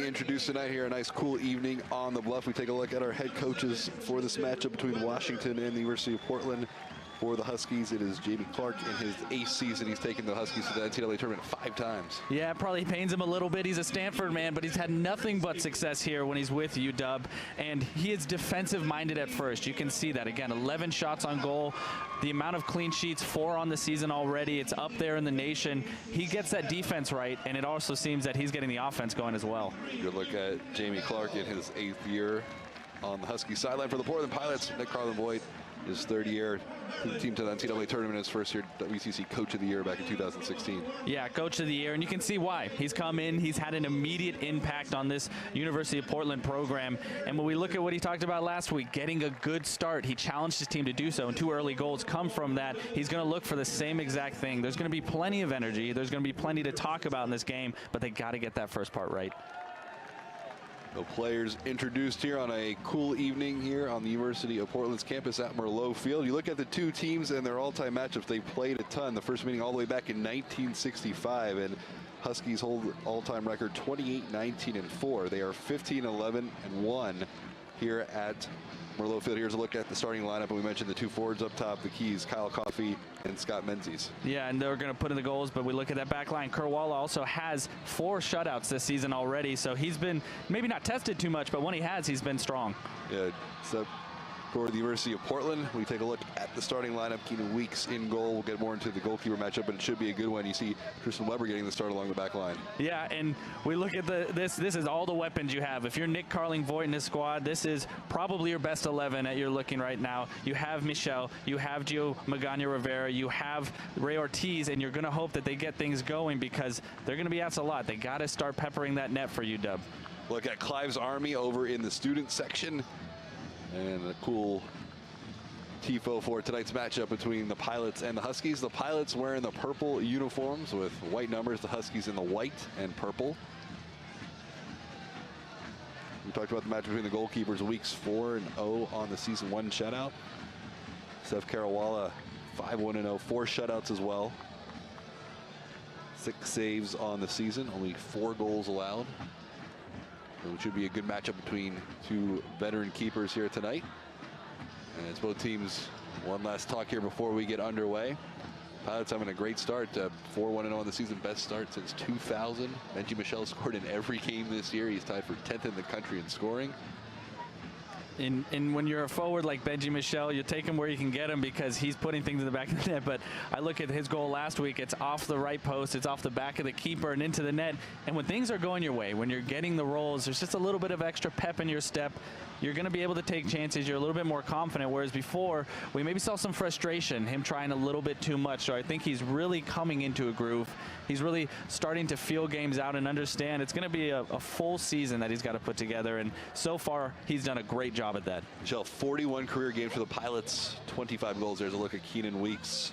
Introduced tonight here, a nice cool evening on the Bluff. We take a look at our head coaches for this matchup between Washington and the University of Portland. For the Huskies, it is Jamie Clark. In his 8th season, he's taken the Huskies to the NCAA tournament 5 times. Yeah, it probably pains him a little bit. He's a Stanford man, but he's had nothing but success here when he's with UW. And he is defensive-minded at first. You can see that. Again, 11 shots on goal. The amount of clean sheets, 4 on the season already. It's up there in the nation. He gets that defense right, and it also seems that he's getting the offense going as well. Good look at Jamie Clark in his 8th year on the Husky sideline for the Portland Pilots. Nick Carlin-Boyd, his 3rd year. The team to the NCAA tournament, his first year WCC Coach of the Year back in 2016. Yeah, Coach of the Year, and you can see why. He's come in, he's had an immediate impact on this University of Portland program. And when we look at what he talked about last week, getting a good start, he challenged his team to do so, and 2 early goals come from that. He's going to look for the same exact thing. There's going to be plenty of energy. There's going to be plenty to talk about in this game, but they got to get that first part right. The players introduced here on a cool evening here on the University of Portland's campus at Merlot Field. You look at the 2 teams and their all-time matchups. They played a ton. The first meeting all the way back in 1965, and Huskies hold all-time record 28-19-4. They are 15-11-1 here at Merlot Field. Here's a look at the starting lineup, and we mentioned the 2 forwards up top, the keys, Kyle Coffey and Scott Menzies. Yeah, and they're going to put in the goals, but we look at that back line. Kerwala also has 4 shutouts this season already, so he's been maybe not tested too much, but when he has, he's been strong. Yeah, so for the University of Portland, we take a look at the starting lineup. Keenan Weeks in goal. We'll get more into the goalkeeper matchup, but it should be a good one. You see Tristan Weber getting the start along the back line. Yeah, and we look at this is all the weapons you have. If you're Nick Carling-Voigt in his squad, this is probably your best 11 that you're looking right now. You have Michel, you have Gio Magana-Rivera, you have Ray Ortiz, and you're going to hope that they get things going because they're going to be asked a lot. They got to start peppering that net for UW. Look at Clive's Army over in the student section. And a cool tifo for tonight's matchup between the Pilots and the Huskies. The Pilots wearing the purple uniforms with white numbers. The Huskies in the white and purple. We talked about the match between the goalkeepers. Weeks 4-0 on the season, 1 shutout. Seth Carawala 5-1-0, 4 shutouts as well. 6 saves on the season, only 4 goals allowed. So it should be a good matchup between 2 veteran keepers here tonight. And it's both teams. One last talk here before we get underway. Pilots having a great start, 4-1-0 on the season, best start since 2000. Benji Michel scored in every game this year. He's tied for 10th in the country in scoring. And when you're a forward like Benji Michel, you take him where you can get him because he's putting things in the back of the net. But I look at his goal last week, it's off the right post, it's off the back of the keeper and into the net. And when things are going your way, when you're getting the rolls, there's just a little bit of extra pep in your step. You're going to be able to take chances. You're a little bit more confident, whereas before we maybe saw some frustration, him trying a little bit too much. So I think he's really coming into a groove. He's really starting to feel games out and understand it's going to be a full season that he's got to put together. And so far, he's done a great job at that. Michel, 41 career games for the Pilots, 25 goals. There's a look at Keenan Weeks,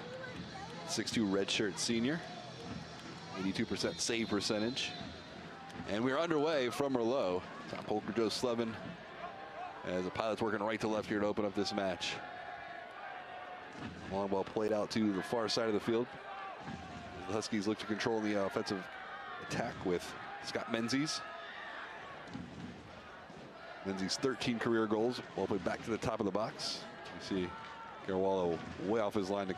6'2" redshirt senior, 82% save percentage. And we're underway from Merlot. Top poker Joe Slevin as the Pilots working right to left here to open up this match. Long ball played out to the far side of the field. The Huskies look to control the offensive attack with Scott Menzies. Menzies 13 career goals. Ball played back to the top of the box. You see Carawala way off his line to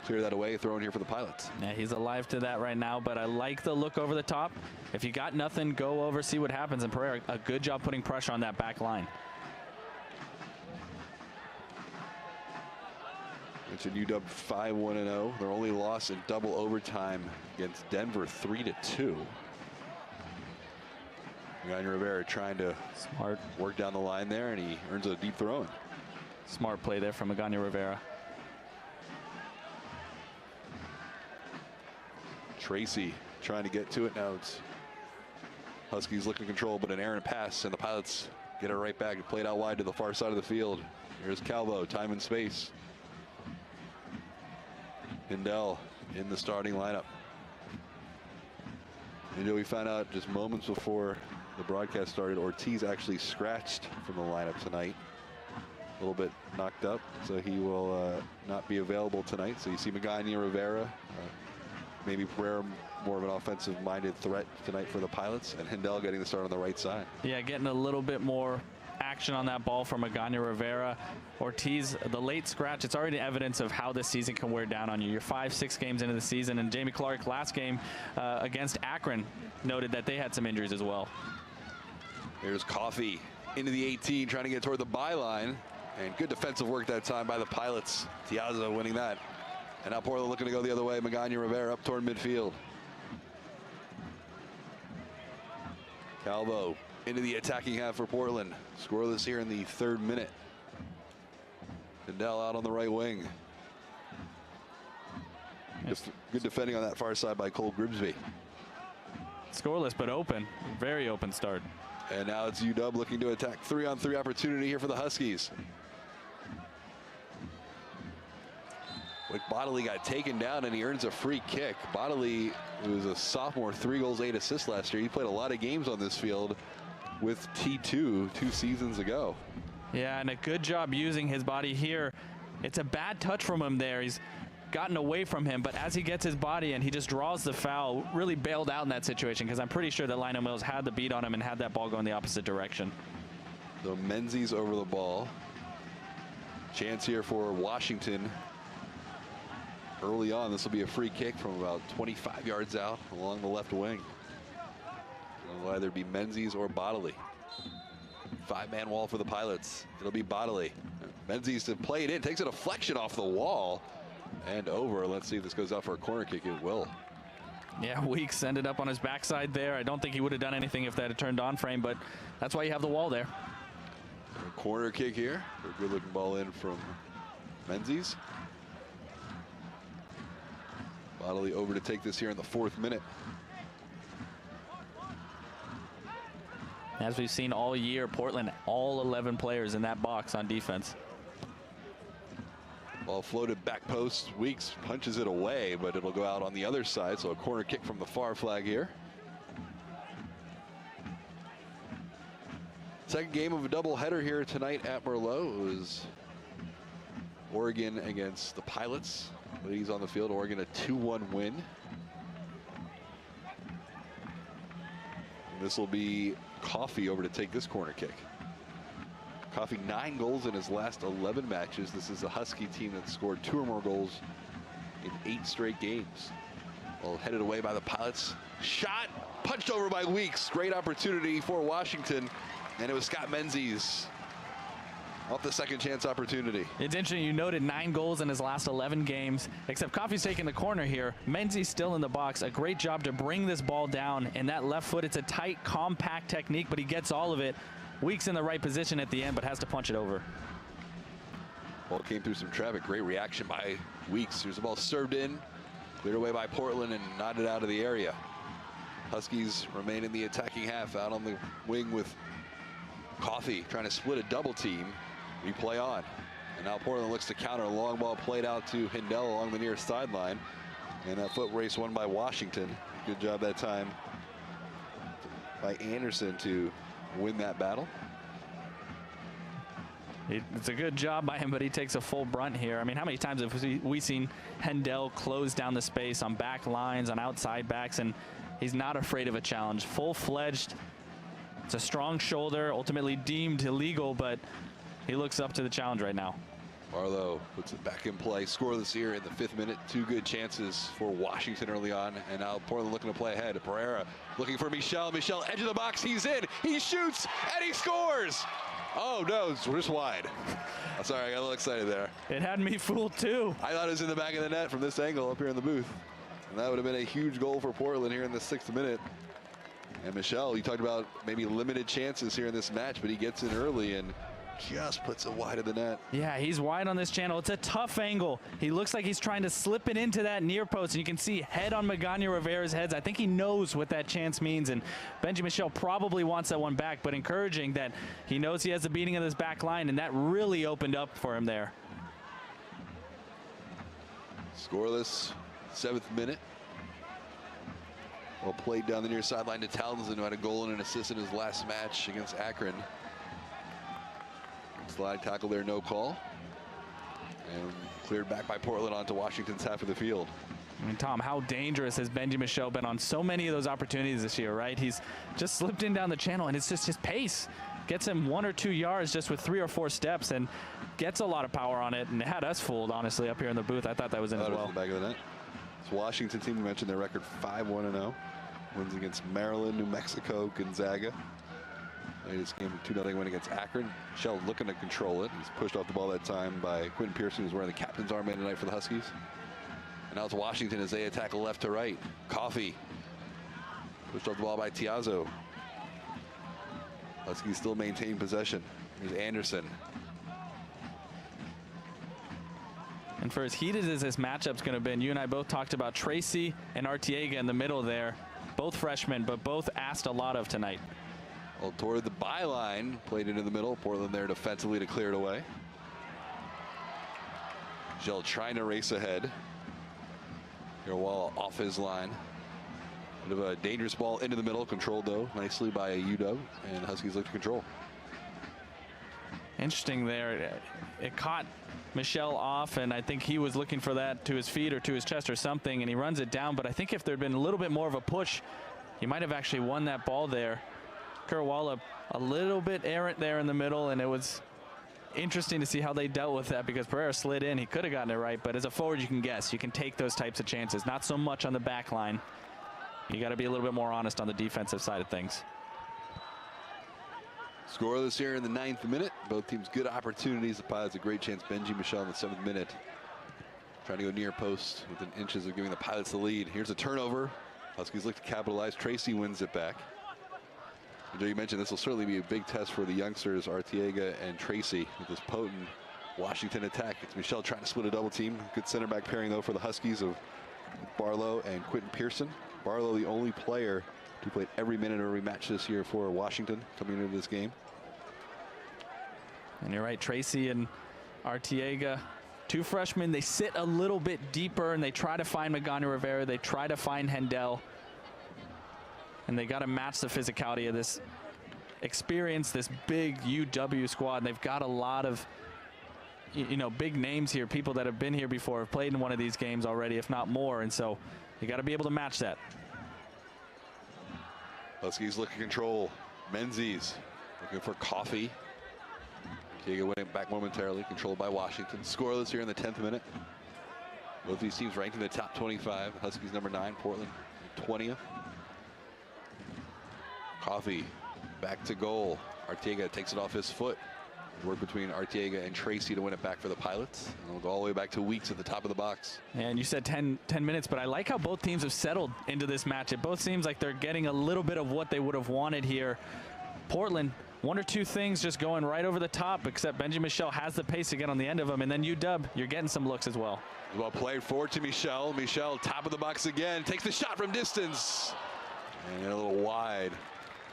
clear that away. Throw in here for the Pilots. Yeah, he's alive to that right now, but I like the look over the top. If you got nothing, go over, see what happens. And Pereira, a good job putting pressure on that back line. Mentioned UW 5-1-0. Their only loss in double overtime against Denver, 3-2. Magana Rivera trying to work down the line there, and he earns a deep throw in. Smart play there from Magana Rivera. Tracy trying to get to it. Now it's Huskies looking to control, but an errant pass, and the Pilots get it right back and play it out wide to the far side of the field. Here's Calvo, time and space. Hindell in the starting lineup. And we found out just moments before the broadcast started, Ortiz actually scratched from the lineup tonight. A little bit knocked up, so he will not be available tonight. So you see Magana Rivera maybe Pereira more of an offensive-minded threat tonight for the Pilots, and Hindell getting the start on the right side. Yeah, getting a little bit more action on that ball from Magana Rivera. Ortiz, the late scratch, it's already evidence of how this season can wear down on you. You're 5-6 games into the season, and Jamie Clark last game against Akron noted that they had some injuries as well. Here's Coffey into the 18, trying to get toward the byline, and good defensive work that time by the Pilots. Tiaza winning that. And now Portland looking to go the other way. Magana Rivera up toward midfield. Calvo into the attacking half for Portland. Scoreless here in the 3rd minute. Hindell out on the right wing. Good defending on that far side by Cole Grimsby. Scoreless but open. Very open start. And now it's UW looking to attack. 3-on-3 opportunity here for the Huskies. Wick Bodley got taken down and he earns a free kick. Bodley, who was a sophomore, 3 goals, 8 assists last year. He played a lot of games on this field with T2 2 seasons ago. Yeah, and a good job using his body here. It's a bad touch from him there. He's gotten away from him, but as he gets his body in, he just draws the foul. Really bailed out in that situation, because I'm pretty sure that Lionel Mills had the beat on him and had that ball go in the opposite direction. So Menzies over the ball. Chance here for Washington. Early on, this will be a free kick from about 25 yards out along the left wing. It'll either be Menzies or Bodley. 5-man wall for the Pilots. It'll be Bodley. Menzies to play it in, takes a deflection off the wall and over. Let's see if this goes out for a corner kick. It will. Yeah, Weeks ended up on his backside there. I don't think he would have done anything if that had turned on frame, but that's why you have the wall there. A corner kick here. A good looking ball in from Menzies. Bodley over to take this here in the 4th minute. As we've seen all year, Portland, all 11 players in that box on defense. Ball floated back post. Weeks punches it away, but it'll go out on the other side. So a corner kick from the far flag here. Second game of a doubleheader here tonight at Merlot. It was Oregon against the Pilots. Ladies on the field. Oregon a 2-1 win. And this will be Coffey over to take this corner kick. Coffey 9 goals in his last 11 matches. This is a Husky team that scored 2 or more goals in 8 straight games. Well, headed away by the Pilots. Shot punched over by Weeks. Great opportunity for Washington. And it was Scott Menzies off the second chance opportunity. It's interesting, you noted 9 goals in his last 11 games, except Coffey's taking the corner here. Menzies still in the box. A great job to bring this ball down. And that left foot, it's a tight, compact technique, but he gets all of it. Weeks in the right position at the end, but has to punch it over. Ball came through some traffic. Great reaction by Weeks. Here's the ball served in, cleared away by Portland and nodded out of the area. Huskies remain in the attacking half, out on the wing with Coffey trying to split a double team. Replay on. And now Portland looks to counter. A long ball played out to Hindell along the near sideline. And that foot race won by Washington. Good job that time by Anderson to win that battle. It's a good job by him, but he takes a full brunt here. I mean, how many times have we seen Hindell close down the space on back lines, on outside backs, and he's not afraid of a challenge. Full-fledged. It's a strong shoulder, ultimately deemed illegal, but he looks up to the challenge right now. Barlow puts it back in play. Scoreless here in the 5th minute. 2 good chances for Washington early on. And now Portland looking to play ahead. Pereira looking for Michel. Michel, edge of the box. He's in. He shoots and he scores. Oh, no, it's just wide. I'm sorry, I got a little excited there. It had me fooled, too. I thought it was in the back of the net from this angle up here in the booth. And that would have been a huge goal for Portland here in the 6th minute. And Michel, you talked about maybe limited chances here in this match, but he gets in early and just puts it wide of the net. Yeah, he's wide on this channel. It's a tough angle. He looks like he's trying to slip it into that near post, and you can see head on Magana Rivera's heads. I think he knows what that chance means, and Benji Michel probably wants that one back, but encouraging that he knows he has the beating of this back line, and that really opened up for him there. Scoreless, 7th minute. Well played down the near sideline to Townsend, who had a goal and an assist in his last match against Akron. Slide tackle there, no call. And cleared back by Portland onto Washington's half of the field. I mean, Tom, how dangerous has Benji Michel been on so many of those opportunities this year, right? He's just slipped in down the channel, and it's just his pace. Gets him 1 or 2 yards just with 3 or 4 steps and gets a lot of power on it, and it had us fooled, honestly, up here in the booth. I thought that was in as well. In the back of the net. This Washington team, we mentioned their record 5-1-0. Wins against Maryland, New Mexico, Gonzaga. Latest game, 2-0 win against Akron. Michel looking to control it. He's pushed off the ball that time by Quentin Pearson, who's wearing the captain's armband tonight for the Huskies. And now it's Washington as they attack left to right. Coffee pushed off the ball by Tiazzo. Huskies still maintain possession. Here's Anderson. And for as heated as this matchup's going to be, you and I both talked about Tracy and Artiega in the middle there. Both freshmen, but both asked a lot of tonight. Well, toward the byline, played into the middle. Portland there defensively to clear it away. Michel trying to race ahead. Here, Wall off his line. Bit of a dangerous ball into the middle, controlled though nicely by UW, and Huskies look to control. Interesting there. It caught Michel off, and I think he was looking for that to his feet or to his chest or something, and he runs it down. But I think if there had been a little bit more of a push, he might have actually won that ball there. Kurawala a little bit errant there in the middle, and it was interesting to see how they dealt with that because Pereira slid in. He could have gotten it right, but as a forward, you can guess. You can take those types of chances. Not so much on the back line. You got to be a little bit more honest on the defensive side of things. Scoreless here in the 9th minute. Both teams good opportunities. The Pilots a great chance. Benji Michel in the 7th minute. Trying to go near post within inches of giving the Pilots the lead. Here's a turnover. Huskies look to capitalize. Tracy wins it back. Joe, you mentioned this will certainly be a big test for the youngsters, Artiega and Tracy, with this potent Washington attack. It's Michel trying to split a double team. Good center back pairing, though, for the Huskies of Barlow and Quentin Pearson. Barlow, the only player who played every minute of every match this year for Washington coming into this game. And you're right, Tracy and Artiega, 2 freshmen. They sit a little bit deeper, and they try to find Magani Rivera. They try to find Hendel. And they got to match the physicality of this experience, this big UW squad. And they've got a lot of, you know, big names here, people that have been here before, have played in one of these games already, if not more. And so you got to be able to match that. Huskies looking control. Menzies looking for Coffee. Diego winning back momentarily, controlled by Washington. Scoreless here in the 10th minute. Both these teams ranked in the top 25. Huskies number 9, Portland 20th. Coffee back to goal. Artiega takes it off his foot. Work between Artiega and Tracy to win it back for the Pilots. And we'll go all the way back to Weeks at the top of the box. And you said 10 minutes, but I like how both teams have settled into this match. It both seems like they're getting a little bit of what they would have wanted here. Portland, 1 or 2 things just going right over the top, except Benji Michel has the pace to get on the end of them. And then UW, you're getting some looks as well. Well played forward to Michel. Michel, top of the box again, takes the shot from distance. And a little wide.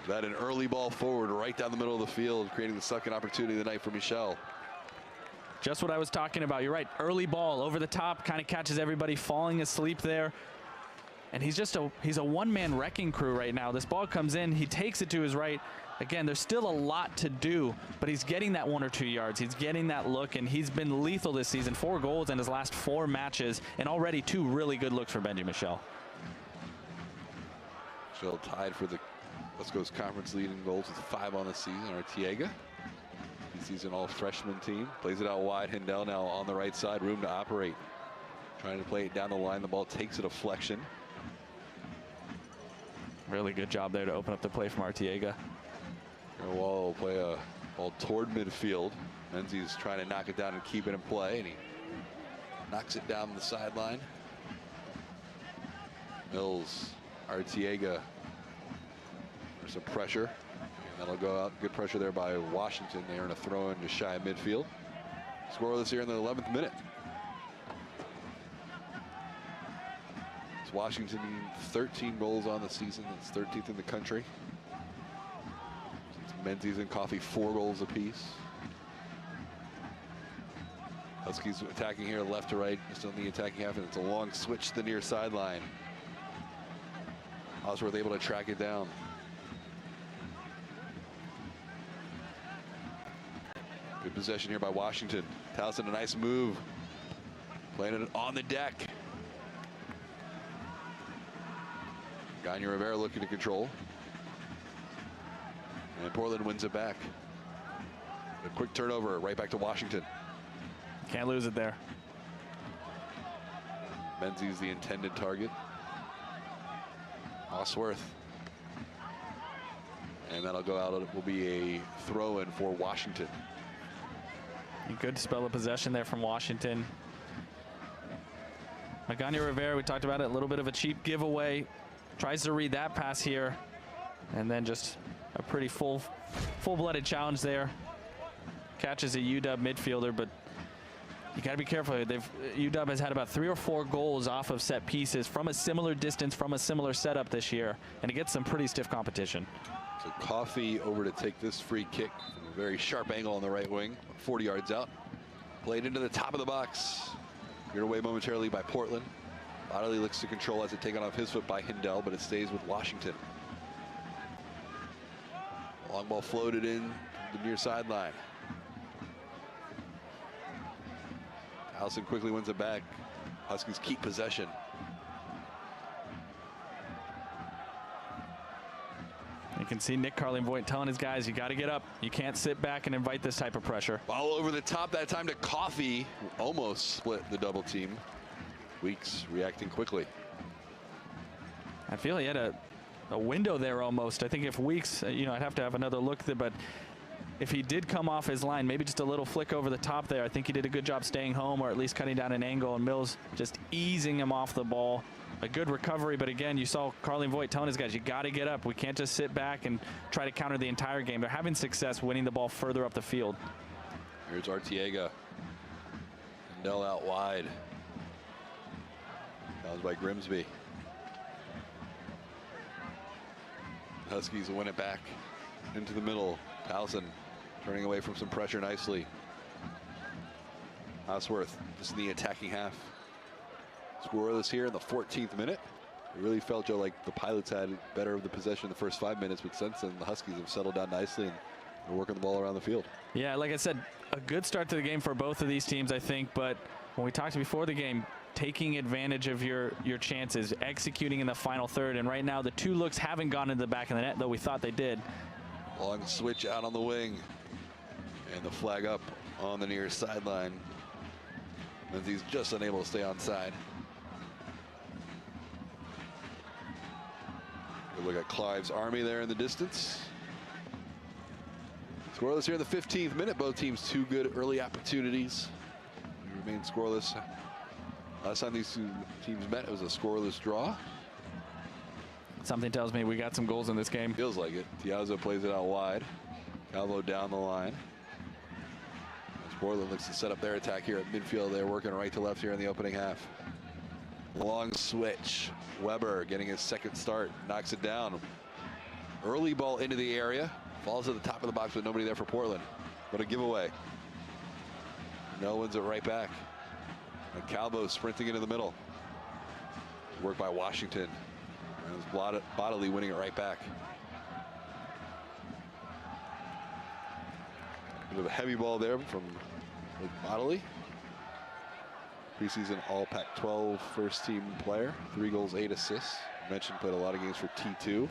That an early ball forward right down the middle of the field, creating the second opportunity of the night for Michel. Just what I was talking about. You're right. Early ball over the top, kind of catches everybody falling asleep there. And he's a one-man wrecking crew right now. This ball comes in, he takes it to his right. Again, there's still a lot to do, but he's getting that 1 or 2 yards. He's getting that look, and he's been lethal this season. 4 goals in his last 4 matches, and already 2 really good looks for Benji Michel. Michel tied for the West Coast Conference lead in goals with 5 on the season. Artiega, he's an all-freshman team. Plays it out wide. Hendel now on the right side. Room to operate. Trying to play it down the line. The ball takes a deflection. Really good job there to open up the play from Artiega. Wall will play a ball toward midfield. Menzies trying to knock it down and keep it in play, and he knocks it down the sideline. Mills, Artiega. There's some pressure, and that'll go out. Good pressure there by Washington. They earn a throw in to shy of midfield. Scoreless here in the 11th minute. It's Washington 13 goals on the season. It's 13th in the country. It's Menzies and Coffee 4 goals apiece. Huskies attacking here left to right, just on the attacking half, and it's a long switch to the near sideline. Osworth able to track it down. Good possession here by Washington. Towson, a nice move. Playing it on the deck. Magana Rivera looking to control. And Portland wins it back. A quick turnover right back to Washington. Can't lose it there. Menzies the intended target. Osworth. And that'll go out. It will be a throw-in for Washington. A good spell of possession there from Washington. Magana Rivera, we talked about it, a little bit of a cheap giveaway. Tries to read that pass here. And then just a pretty full-blooded challenge there. Catches a UW midfielder, but you got to be careful. UW has had about 3 or 4 goals off of set pieces from a similar distance, from a similar setup this year, and it gets some pretty stiff competition. So Coffey over to take this free kick from a very sharp angle on the right wing, 40 yards out. Played into the top of the box. Cleared away momentarily by Portland. Bodley looks to control as it taken off his foot by Hindell, but it stays with Washington. Long ball floated in to the near sideline. Allison quickly wins it back. Huskies keep possession. You can see Nick Carlin-Voigt telling his guys, you got to get up. You can't sit back and invite this type of pressure. Ball over the top that time to Coffey. Almost split the double team. Weeks reacting quickly. I feel he had a window there almost. I think if Weeks, I'd have to have another look there, but if he did come off his line, maybe just a little flick over the top there, I think he did a good job staying home or at least cutting down an angle, and Mills just easing him off the ball. A good recovery, but again, you saw Carlin-Voigt telling his guys, you got to get up. We can't just sit back and try to counter the entire game. They're having success winning the ball further up the field. Here's Arteaga. Hindell out wide. That was by Grimsby. Huskies will win it back into the middle. Towson turning away from some pressure nicely. Osworth just in the attacking half. Scoreless here in the 14th minute. It really felt, Joe, like the Pilots had better of the possession in the first 5 minutes, but since then the Huskies have settled down nicely and they're working the ball around the field. Yeah, like I said, a good start to the game for both of these teams, I think, but when we talked before the game, taking advantage of your chances, executing in the final third, and right now the 2 looks haven't gone into the back of the net, though we thought they did. Long switch out on the wing, and the flag up on the near sideline. Menzies just unable to stay onside. Good look at Clive's Army there in the distance. Scoreless here in the 15th minute. Both teams 2 good early opportunities. We remain scoreless. Last time these 2 teams met, it was a scoreless draw. Something tells me we got some goals in this game. Feels like it. Tiazzo plays it out wide. Calvo down the line. As Portland looks to set up their attack here at midfield. They're working right to left here in the opening half. Long switch. Weber getting his second start. Knocks it down. Early ball into the area. Falls at the top of the box, but nobody there for Portland. What a giveaway. No wins it right back. And Calvo sprinting into the middle. Work by Washington. And it was Bodley winning it right back. Bit of a heavy ball there from Bodley. Preseason All Pac-12 first team player. 3 goals, 8 assists. I mentioned played a lot of games for T2. In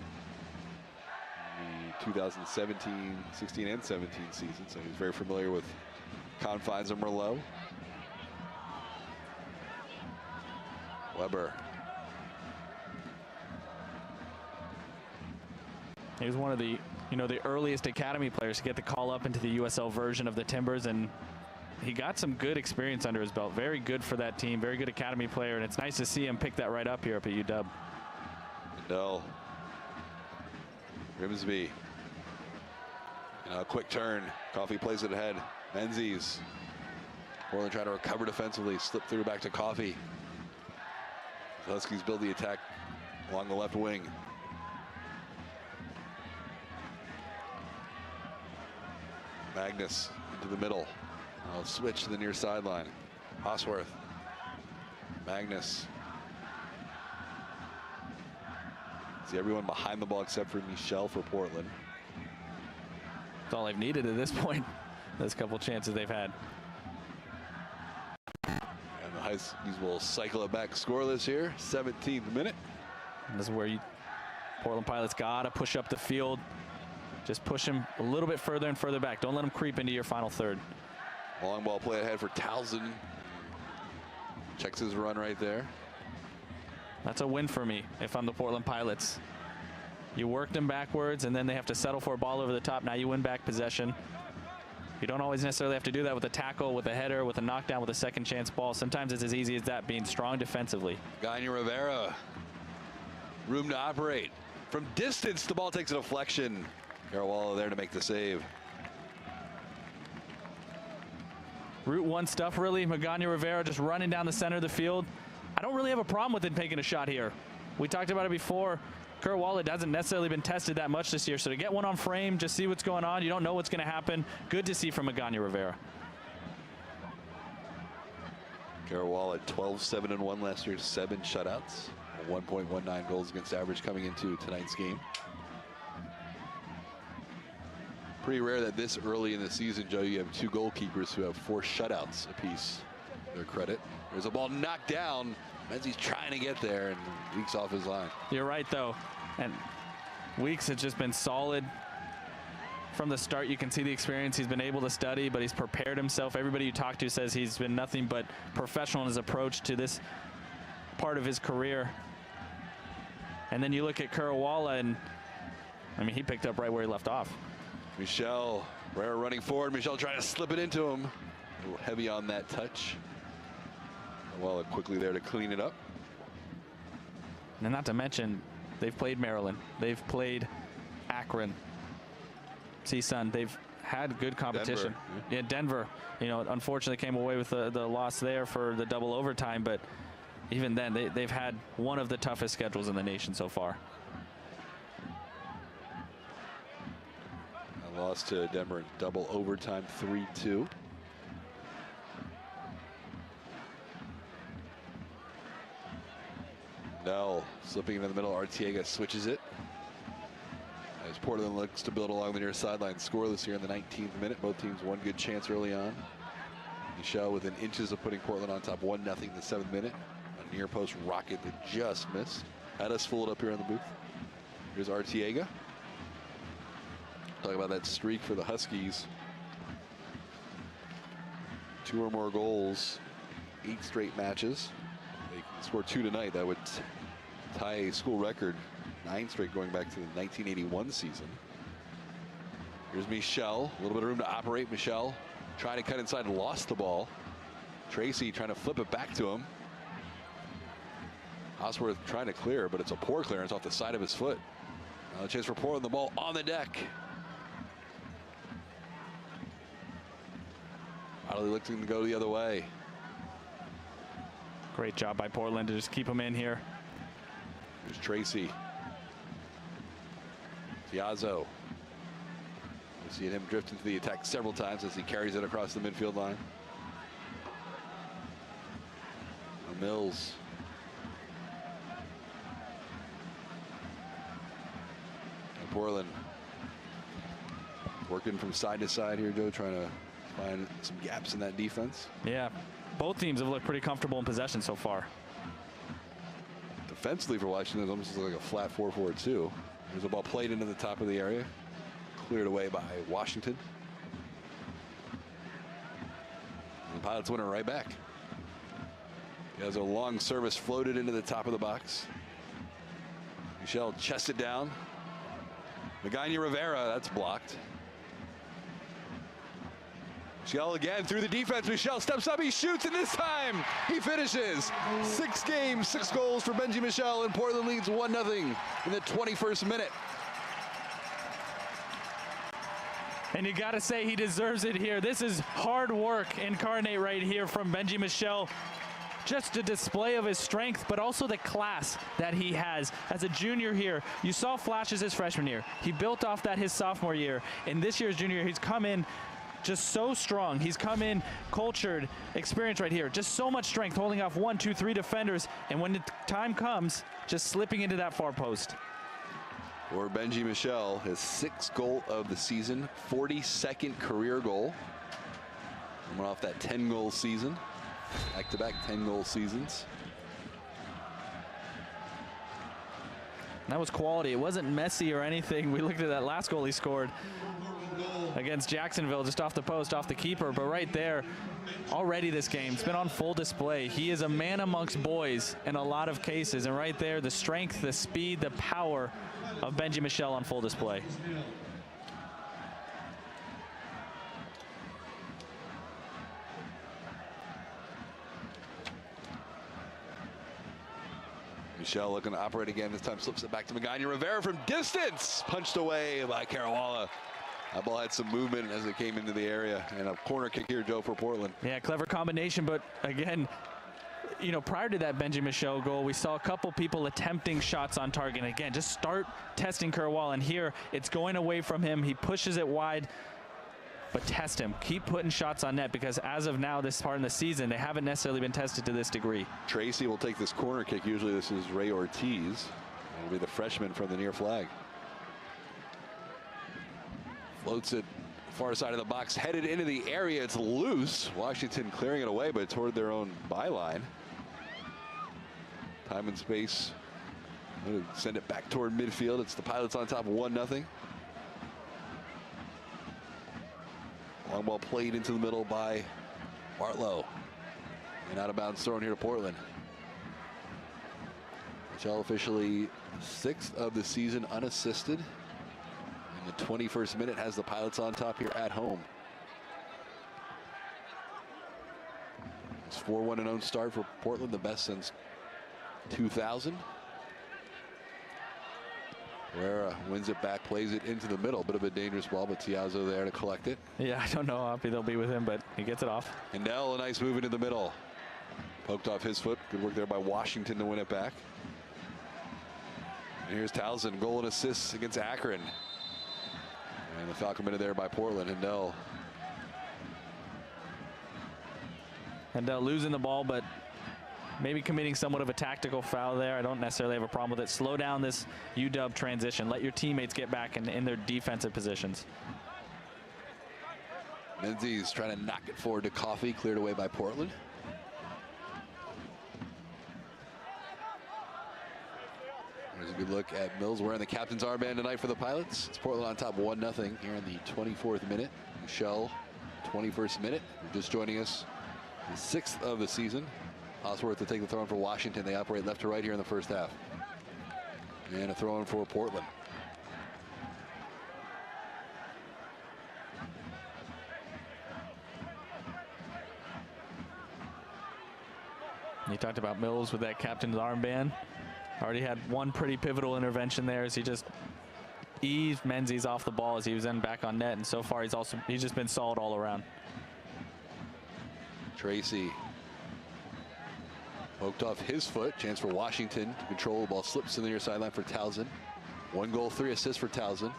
the 2017, 16 and 17 season. So he's very familiar with confines of Merlot. Weber. He was one of the, the earliest academy players to get the call up into the USL version of the Timbers, and he got some good experience under his belt. Very good for that team, very good academy player, and it's nice to see him pick that right up here up at UW. Hindell. Grimsby. A quick turn. Coffey plays it ahead. Menzies. Portland trying to recover defensively. Slip through back to Coffey. The Huskies build the attack along the left wing. Magnus into the middle. I'll switch to the near sideline. Osworth. Magnus. See everyone behind the ball except for Michel for Portland. That's all they've needed at this point. Those couple chances they've had. And the Huskies will cycle it back scoreless here. 17th minute. And this is where Portland Pilots got to push up the field. Just push him a little bit further and further back. Don't let him creep into your final third. Long ball play ahead for Towson. Checks his run right there. That's a win for me if I'm the Portland Pilots. You worked them backwards, and then they have to settle for a ball over the top. Now you win back possession. You don't always necessarily have to do that with a tackle, with a header, with a knockdown, with a second chance ball. Sometimes it's as easy as that, being strong defensively. Gagne Rivera. Room to operate. From distance, the ball takes a deflection. Carawalla there to make the save. Route 1 stuff, really. Gagne Rivera just running down the center of the field. I don't really have a problem with him taking a shot here. We talked about it before. Carawalla hasn't necessarily been tested that much this year, so to get one on frame, just see what's going on. You don't know what's going to happen. Good to see from Gagne Rivera. Carawalla 12-7-1 last year, 7 shutouts, 1.19 goals against average coming into tonight's game. Pretty rare that this early in the season, Joe, you have 2 goalkeepers who have 4 shutouts apiece. Their credit. There's a ball knocked down. Menzies trying to get there and Weeks off his line. You're right, though. And Weeks has just been solid from the start. You can see the experience. He's been able to study, but he's prepared himself. Everybody you talk to says he's been nothing but professional in his approach to this part of his career. And then you look at Carawalla, and I mean, he picked up right where he left off. Michel, Rare running forward. Michel trying to slip it into him. A little heavy on that touch. Carawalla quickly there to clean it up. And not to mention, they've played Maryland. They've played Akron. CSUN. They've had good competition. Denver. Yeah, Denver. You know, unfortunately came away with the loss there for the double overtime, but even then, they've had one of the toughest schedules in the nation so far. A loss to Denver in double overtime, 3-2. Nell slipping into the middle. Arteaga switches it. As Portland looks to build along the near sideline. Scoreless here in the 19th minute. Both teams one good chance early on. Michel within inches of putting Portland on top 1-0 in the 7th minute. A near post rocket that just missed. Had us fooled up here in the booth. Here's Arteaga. Talk about that streak for the Huskies. 2 or more goals, 8 straight matches. They can score 2 tonight. That would tie a school record, 9 straight going back to the 1981 season. Here's Michel, a little bit of room to operate. Michel trying to cut inside, lost the ball. Tracy trying to flip it back to him. Osworth trying to clear, but it's a poor clearance off the side of his foot. Now a chance for Portland, the ball on the deck. Oddly looking to go the other way. Great job by Portland to just keep him in here. Here's Tracy. Piazzo. We've seen him drift into the attack several times as he carries it across the midfield line. Mills. And Portland working from side to side here, Joe, trying to find some gaps in that defense. Yeah, both teams have looked pretty comfortable in possession so far. Defensively for Washington, it almost looks like a flat 4-4-2. There's a ball played into the top of the area. Cleared away by Washington. And the Pilots win it right back. He has a long service floated into the top of the box. Michel chests it down. Gagne Rivera, that's blocked. Michel again through the defense. Michel steps up, he shoots, and this time he finishes. 6 games, 6 goals for Benji Michel, and Portland leads 1-0 in the 21st minute. And you got to say he deserves it here. This is hard work incarnate right here from Benji Michel. Just a display of his strength, but also the class that he has as a junior here. You saw flashes his freshman year. He built off that his sophomore year. In this year's junior year, he's come in just so strong. He's come in cultured, experienced right here. Just so much strength, holding off 1, 2, 3 defenders. And when the time comes, just slipping into that far post. For Benji Michel, his 6th goal of the season, 42nd career goal. Coming off that 10-goal season. Back-to-back 10-goal seasons. That was quality. It wasn't messy or anything. We looked at that last goal he scored against Jacksonville, just off the post, off the keeper. But right there, already this game, it's been on full display. He is a man amongst boys in a lot of cases. And right there, the strength, the speed, the power of Benji Michel on full display. Michel looking to operate again. This time slips it back to Magana Rivera from distance. Punched away by Carawala. That ball had some movement as it came into the area. And a corner kick here, Joe, for Portland. Yeah, clever combination. But again, you know, prior to that Benji Michel goal, we saw a couple people attempting shots on target. And again, just start testing Carawala. And here, it's going away from him. He pushes it wide. But test him. Keep putting shots on net, because as of now, this part in the season, they haven't necessarily been tested to this degree. Tracy will take this corner kick. Usually this is Ray Ortiz. It'll be the freshman from the near flag. Floats it far side of the box, headed into the area. It's loose. Washington clearing it away, but toward their own byline. Time and space. Send it back toward midfield. It's the Pilots on top, 1-0. Long ball played into the middle by Bartlow. And out of bounds thrown here to Portland. Michel officially 6th of the season unassisted. In the 21st minute has the Pilots on top here at home. It's 4-1 and 0 start for Portland, the best since 2000. Herrera wins it back, plays it into the middle. Bit of a dangerous ball, but Tiazo there to collect it. Yeah, I don't know how happy they'll be with him, but he gets it off. And now a nice move into the middle. Poked off his foot. Good work there by Washington to win it back. And here's Townsend, goal and assists against Akron. And the foul committed there by Portland. Handel losing the ball, but maybe committing somewhat of a tactical foul there. I don't necessarily have a problem with it. Slow down this UW transition. Let your teammates get back in their defensive positions. Menzies trying to knock it forward to Coffey. Cleared away by Portland. There's a good look at Mills wearing the captain's armband tonight for the Pilots. It's Portland on top 1-0 here in the 24th minute. Michel, 21st minute. Just joining us, the 6th of the season. Osworth to take the throw in for Washington. They operate left to right here in the first half. And a throw in for Portland. You talked about Mills with that captain's armband. Already had one pretty pivotal intervention there as he just eased Menzies off the ball as he was then back on net. And so far he's just been solid all around. Tracy poked off his foot. Chance for Washington to control the ball. Slips in the near sideline for Townsend. 1 goal, 3 assists for Townsend.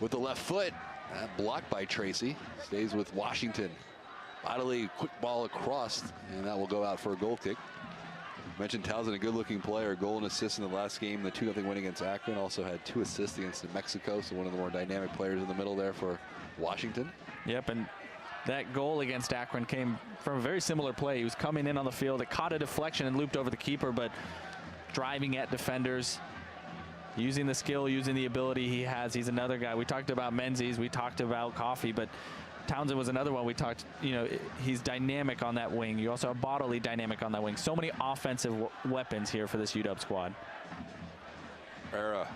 With the left foot. That blocked by Tracy. Stays with Washington. Bodily quick ball across. And that will go out for a goal kick. Mentioned Townsend, a good looking player. Goal and assist in the last game. The 2-0 win against Akron. Also had 2 assists against New Mexico. So one of the more dynamic players in the middle there for Washington. Yep. And that goal against Akron came from a very similar play. He was coming in on the field. It caught a deflection and looped over the keeper, but driving at defenders, using the skill, using the ability he has. He's another guy. We talked about Menzies. We talked about Coffey, but Townsend was another one we talked, you know, he's dynamic on that wing. You also have bodily dynamic on that wing. So many offensive weapons here for this UW squad. Herrera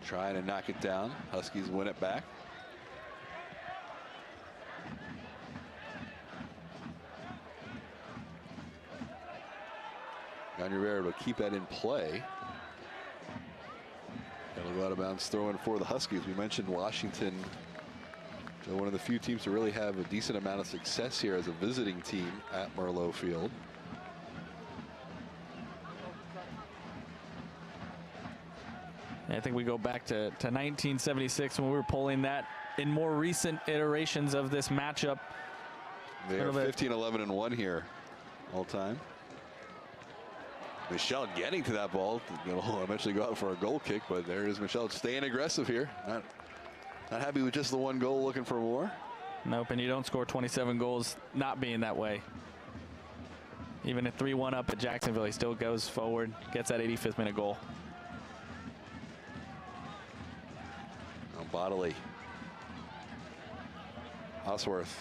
trying to knock it down. Huskies win it back. Rivera will keep that in play. That'll go out of bounds, throw in for the Huskies. We mentioned Washington, one of the few teams to really have a decent amount of success here as a visiting team at Merlot Field. I think we go back to 1976 when we were pulling that in more recent iterations of this matchup. They are 15-11-1 here all time. Michel getting to that ball. It'll eventually go out for a goal kick, but there is Michel staying aggressive here. Not happy with just the 1 goal, looking for more. Nope, and you don't score 27 goals not being that way. Even at 3-1 up at Jacksonville, he still goes forward, gets that 85th minute goal. Bodily. Osworth.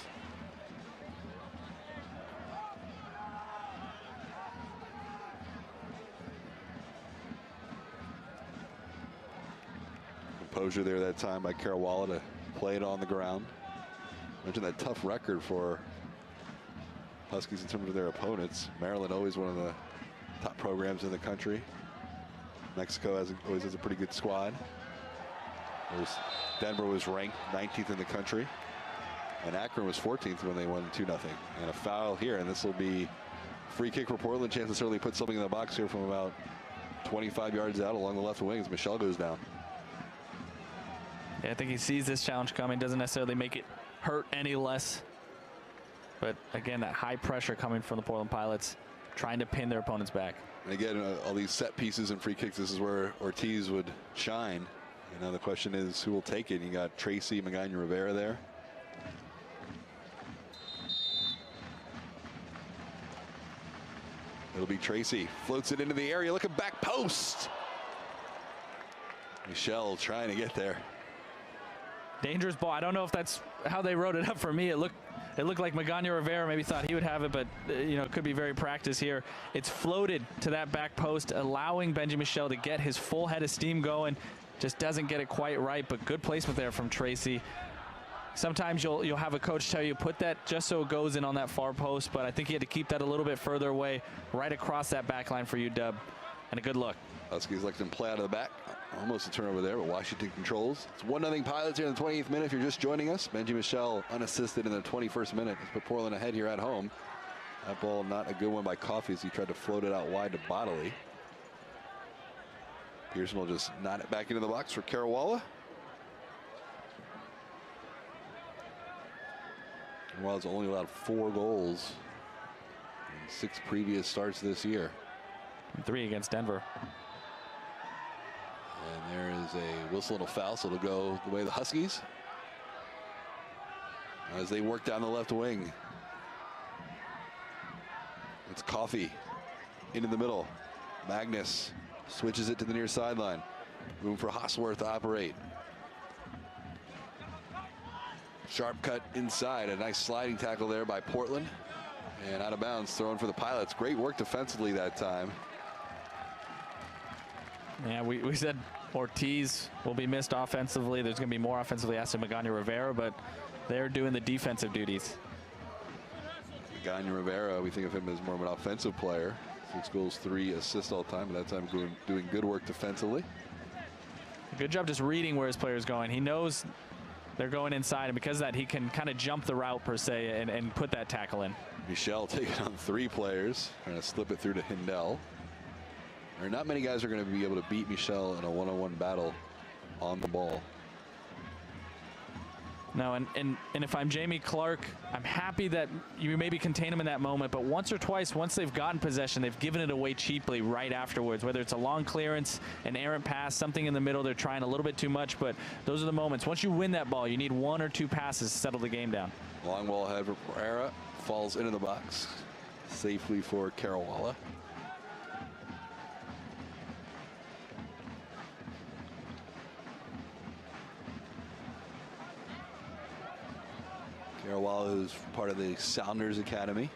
Composure there that time by Carawalla to play it on the ground. Mentioned that tough record for Huskies in terms of their opponents. Maryland always one of the top programs in the country. Mexico always has a pretty good squad. Denver was ranked 19th in the country. And Akron was 14th when they won 2-0. And a foul here, and this will be free kick for Portland. Chance to certainly put something in the box here from about 25 yards out along the left wing as Michelle goes down. Yeah, I think he sees this challenge coming, doesn't necessarily make it hurt any less. But again, that high pressure coming from the Portland Pilots, trying to pin their opponents back. And again, all these set pieces and free kicks, this is where Ortiz would shine. And now the question is, who will take it? You got Tracy Magana-Rivera there. It'll be Tracy. Floats it into the area, looking back post. Michelle trying to get there. Dangerous ball. I don't know if that's how they wrote it up for me. It looked like Magana-Rivera maybe thought he would have it, but you know, it could be very practice here. It's floated to that back post, allowing Benji Michelle to get his full head of steam going. Just doesn't get it quite right, but good placement there from Tracy. Sometimes you'll have a coach tell you, put that just so it goes in on that far post, but I think he had to keep that a little bit further away, right across that back line for UW. And a good look. Huskies let them play out of the back. Almost a turnover there, but Washington controls. It's 1-0 Pilots here in the 20th minute. If you're just joining us, Benji Michelle unassisted in the 21st minute. Let's put Portland ahead here at home. That ball not a good one by Coffey as he tried to float it out wide to Bodily. Pearson will just knot it back into the box for Carawalla. Carawala's only allowed 4 goals in 6 previous starts this year. 3 against Denver. And there is a whistle and a foul, so it'll go the way of the Huskies as they work down the left wing. It's Coffey into the middle. Magnus switches it to the near sideline. Room for Osworth to operate. Sharp cut inside. A nice sliding tackle there by Portland. And out of bounds, thrown for the Pilots. Great work defensively that time. Yeah, we said Ortiz will be missed offensively. There's going to be more offensively asked of Magana-Rivera, but they're doing the defensive duties. Magana-Rivera, we think of him as more of an offensive player. 6 goals, 3 assists all time. But that time doing good work defensively. Good job just reading where his player's going. He knows they're going inside, and because of that, he can kind of jump the route per se and put that tackle in. Michelle taking on 3 players, trying to slip it through to Hindell. There are not many guys who are going to be able to beat Michelle in a one-on-one battle on the ball. No, and if I'm Jamie Clark, I'm happy that you maybe contain him in that moment, but once or twice, once they've gotten possession, they've given it away cheaply right afterwards, whether it's a long clearance, an errant pass, something in the middle, they're trying a little bit too much, but those are the moments. Once you win that ball, you need 1 or 2 passes to settle the game down. Long ball ahead for Pereira, falls into the box safely for Carawalla. Carawalla is part of the Sounders Academy.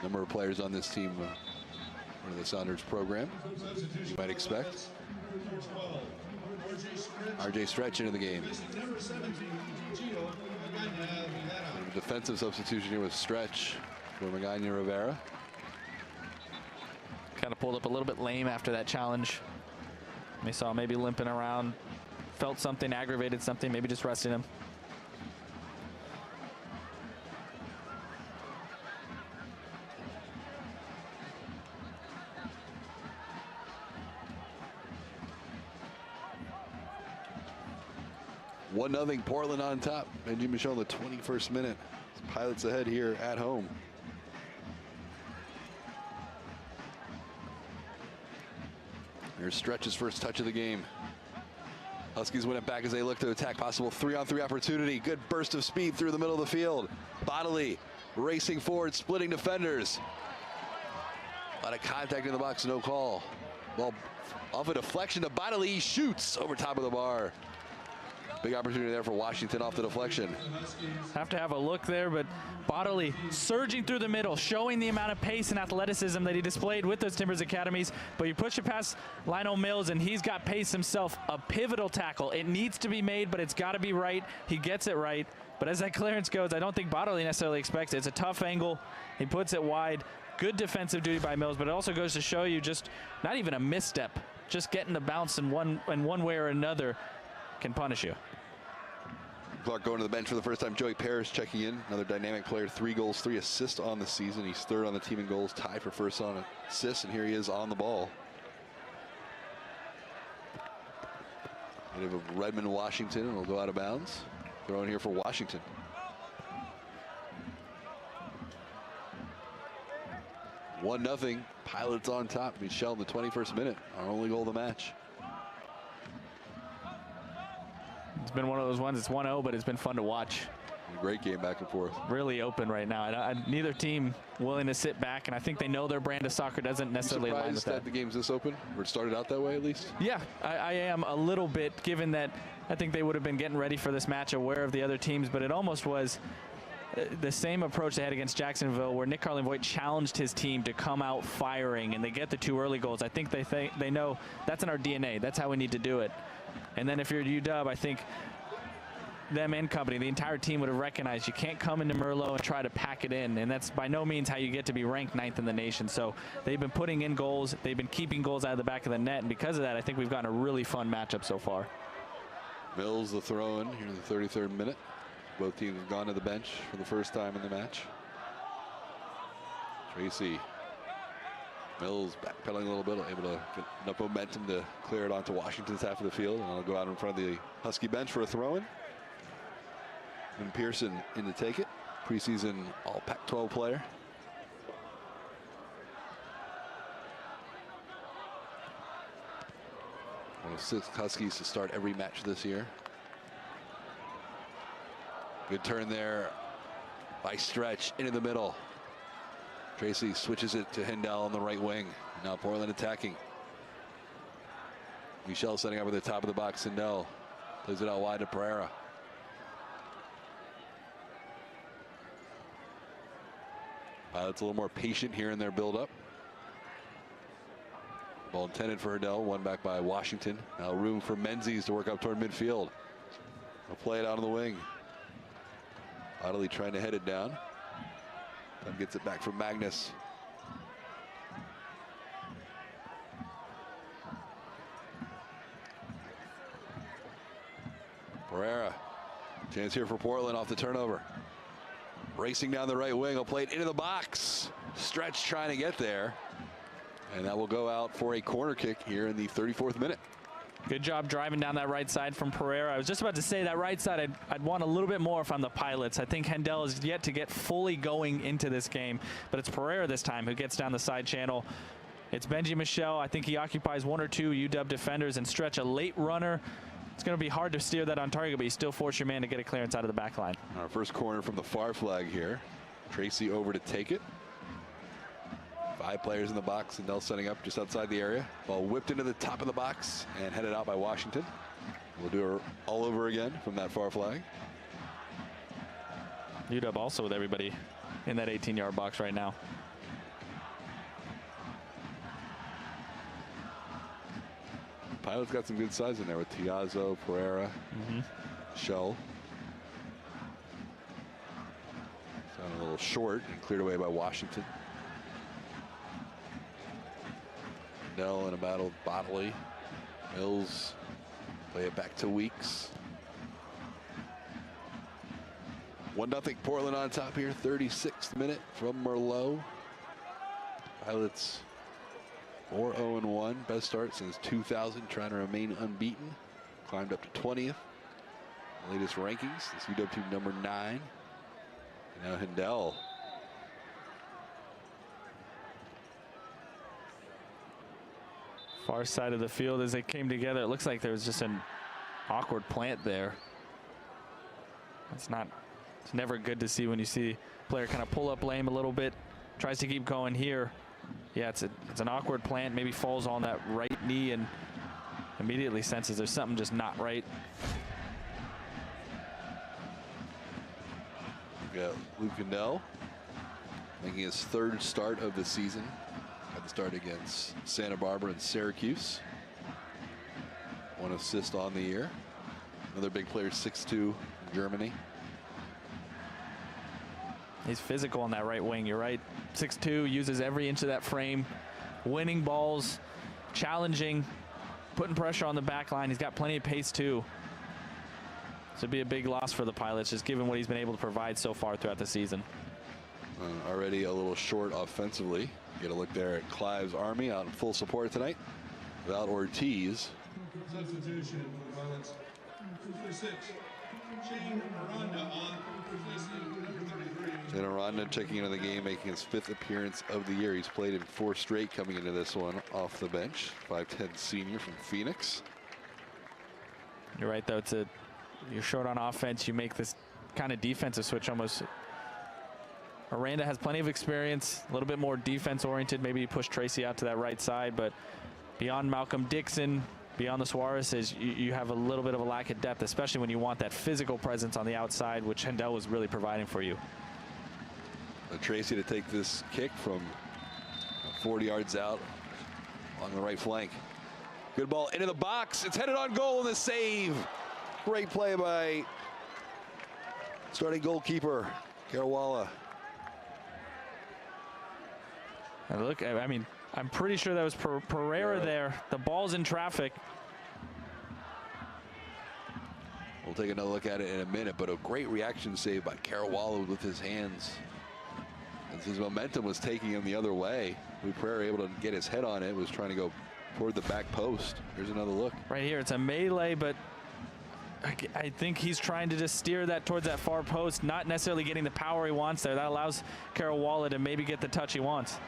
Number of players on this team, part of the Sounders program, you might expect. RJ Stretch into the game. A defensive substitution here with Stretch for Magana-Rivera. Kind of pulled up a little bit lame after that challenge. We saw maybe limping around, felt something, aggravated something, maybe just resting him. One nothing Portland on top. Benji Michelle in the 21st minute. Pilots ahead here at home. Here's Stretch's first touch of the game. Huskies win it back as they look to attack. Possible 3-on-3 opportunity. Good burst of speed through the middle of the field. Bodily racing forward, splitting defenders. A lot of contact in the box, no call. Ball off a deflection to Bodily, shoots over top of the bar. Big opportunity there for Washington off the deflection. Have to have a look there, but Bodily surging through the middle, showing the amount of pace and athleticism that he displayed with those Timbers Academies. But you push it past Lionel Mills, and he's got pace himself. A pivotal tackle. It needs to be made, but it's got to be right. He gets it right. But as that clearance goes, I don't think Bodily necessarily expects it. It's a tough angle. He puts it wide. Good defensive duty by Mills, but it also goes to show you just not even a misstep. Just getting the bounce in one way or another can punish you. Clark going to the bench for the first time. Joey Parrish checking in. Another dynamic player. 3 goals, 3 assists on the season. He's third on the team in goals, tied for first on assists, and here he is on the ball. Native of Redmond, Washington, and will go out of bounds. Throw in here for Washington. One nothing. Pilots on top. Michelle in the 21st minute. Our only goal of the match. It's been one of those ones. It's 1-0, but it's been fun to watch. Great game back and forth. Really open right now. Neither team willing to sit back, and I think they know their brand of soccer doesn't necessarily align with that. The game's this open, or it started out that way at least? Yeah, I am a little bit, given that I think they would have been getting ready for this match, aware of the other teams, but it almost was the same approach they had against Jacksonville, where Nick Carlin-Voigt challenged his team to come out firing, and they get the 2 early goals. I think they know that's in our DNA. That's how we need to do it. And then if you're UW, I think them and company, the entire team would have recognized you can't come into Merlot and try to pack it in, and that's by no means how you get to be ranked 9th in the nation. So they've been putting in goals, they've been keeping goals out of the back of the net, and because of that, I think we've gotten a really fun matchup so far. Mills the throw-in here in the 33rd minute. Both teams have gone to the bench for the first time in the match. Tracy. Mills backpedaling a little bit, able to get enough momentum to clear it onto Washington's half of the field, and I'll go out in front of the Husky bench for a throw-in. And Pearson in to take it. Preseason all Pac-12 player. One of 6 Huskies to start every match this year. Good turn there by Stretch into the middle. Tracy switches it to Hendel on the right wing. Now Portland attacking. Michelle setting up at the top of the box. Hendel plays it out wide to Pereira. Pilots a little more patient here in their build-up. Ball intended for Hendel, won back by Washington. Now room for Menzies to work up toward midfield. They'll play it out on the wing. Oddly trying to head it down. Then gets it back from Magnus. Pereira. Chance here for Portland off the turnover. Racing down the right wing. He'll play it into the box. Stretch trying to get there. And that will go out for a corner kick here in the 34th minute. Good job driving down that right side from Pereira. I was just about to say that right side, I'd want a little bit more if I'm the Pilots. I think Hendel is yet to get fully going into this game, but it's Pereira this time who gets down the side channel. It's Benji Michelle. I think he occupies 1 or 2 UW defenders and Stretch, a late runner. It's going to be hard to steer that on target, but you still force your man to get a clearance out of the back line. Our first corner from the far flag here. Tracy over to take it. 5 players in the box, and Hendel setting up just outside the area. Ball whipped into the top of the box and headed out by Washington. We'll do it all over again from that far flag. UW also with everybody in that 18-yard box right now. Pilots got some good size in there with Tiazzo, Pereira, Shell. Sounded a little short and cleared away by Washington. Hendel in a battle with Bodley. Mills play it back to Weeks. 1-0 Portland on top here. 36th minute from Merlot. Pilots 4-0-1. Best start since 2000. Trying to remain unbeaten. Climbed up to 20th. Latest rankings. This UW team number 9. And now Hendel. Far side of the field as they came together. It looks like there was just an awkward plant there. It's never good to see when you see a player kind of pull up lame a little bit. Tries to keep going here. Yeah, it's an awkward plant. Maybe falls on that right knee and immediately senses there's something just not right. Yeah, Luke Candell making his 3rd start of the season. Had the start against Santa Barbara and Syracuse. 1 assist on the year. Another big player, 6'2", Germany. He's physical on that right wing. You're right. 6'2", uses every inch of that frame, winning balls, challenging, putting pressure on the back line. He's got plenty of pace too. So it'd be a big loss for the Pilots, just given what he's been able to provide so far throughout the season. Already a little short offensively. Get a look there at Clive's Army out in full support tonight. Without Ortiz. Substitution for the Pilots. 6. Shane Aranda on number 33. Shane Aranda checking into the game, making his 5th appearance of the year. He's played in 4 straight coming into this one off the bench. 5'10" senior from Phoenix. You're right, though. You're short on offense. You make this kind of defensive switch almost. Aranda has plenty of experience, a little bit more defense oriented. Maybe you push Tracy out to that right side, but beyond Malcolm Dixon, beyond the Suarez's, you have a little bit of a lack of depth, especially when you want that physical presence on the outside, which Hendel was really providing for you. Tracy to take this kick from 40 yards out along the right flank. Good ball into the box. It's headed on goal and the save. Great play by starting goalkeeper Carawala. And look, I mean, I'm pretty sure that was Pereira there. The ball's in traffic. We'll take another look at it in a minute, but a great reaction save by Carawala with his hands. As his momentum was taking him the other way, Pereira able to get his head on it, was trying to go toward the back post. Here's another look. Right here, it's a melee, but I think he's trying to just steer that towards that far post, not necessarily getting the power he wants there. That allows Carawala to maybe get the touch he wants.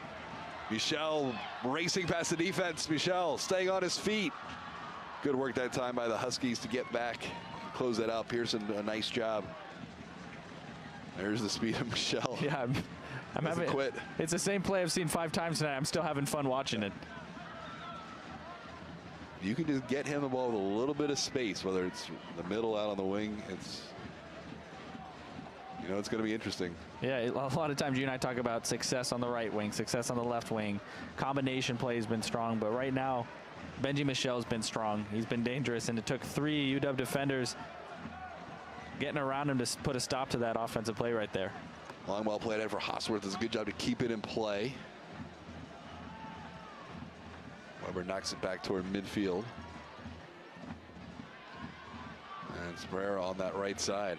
Michel racing past the defense. Michel staying on his feet. Good work that time by the Huskies to get back and close that out. Pearson, a nice job. There's the speed of Michel. Yeah, I'm having quit. It's the same play I've seen 5 times tonight. I'm still having fun watching it. You can just get him the ball with a little bit of space, whether it's the middle, out on the wing. It's going to be interesting. Yeah, a lot of times you and I talk about success on the right wing, success on the left wing. Combination play has been strong, but right now, Benji Michel's been strong. He's been dangerous, and it took 3 UW defenders getting around him to put a stop to that offensive play right there. Long ball played out for Hosworth. Does a good job to keep it in play. Weber knocks it back toward midfield. And Pereira on that right side.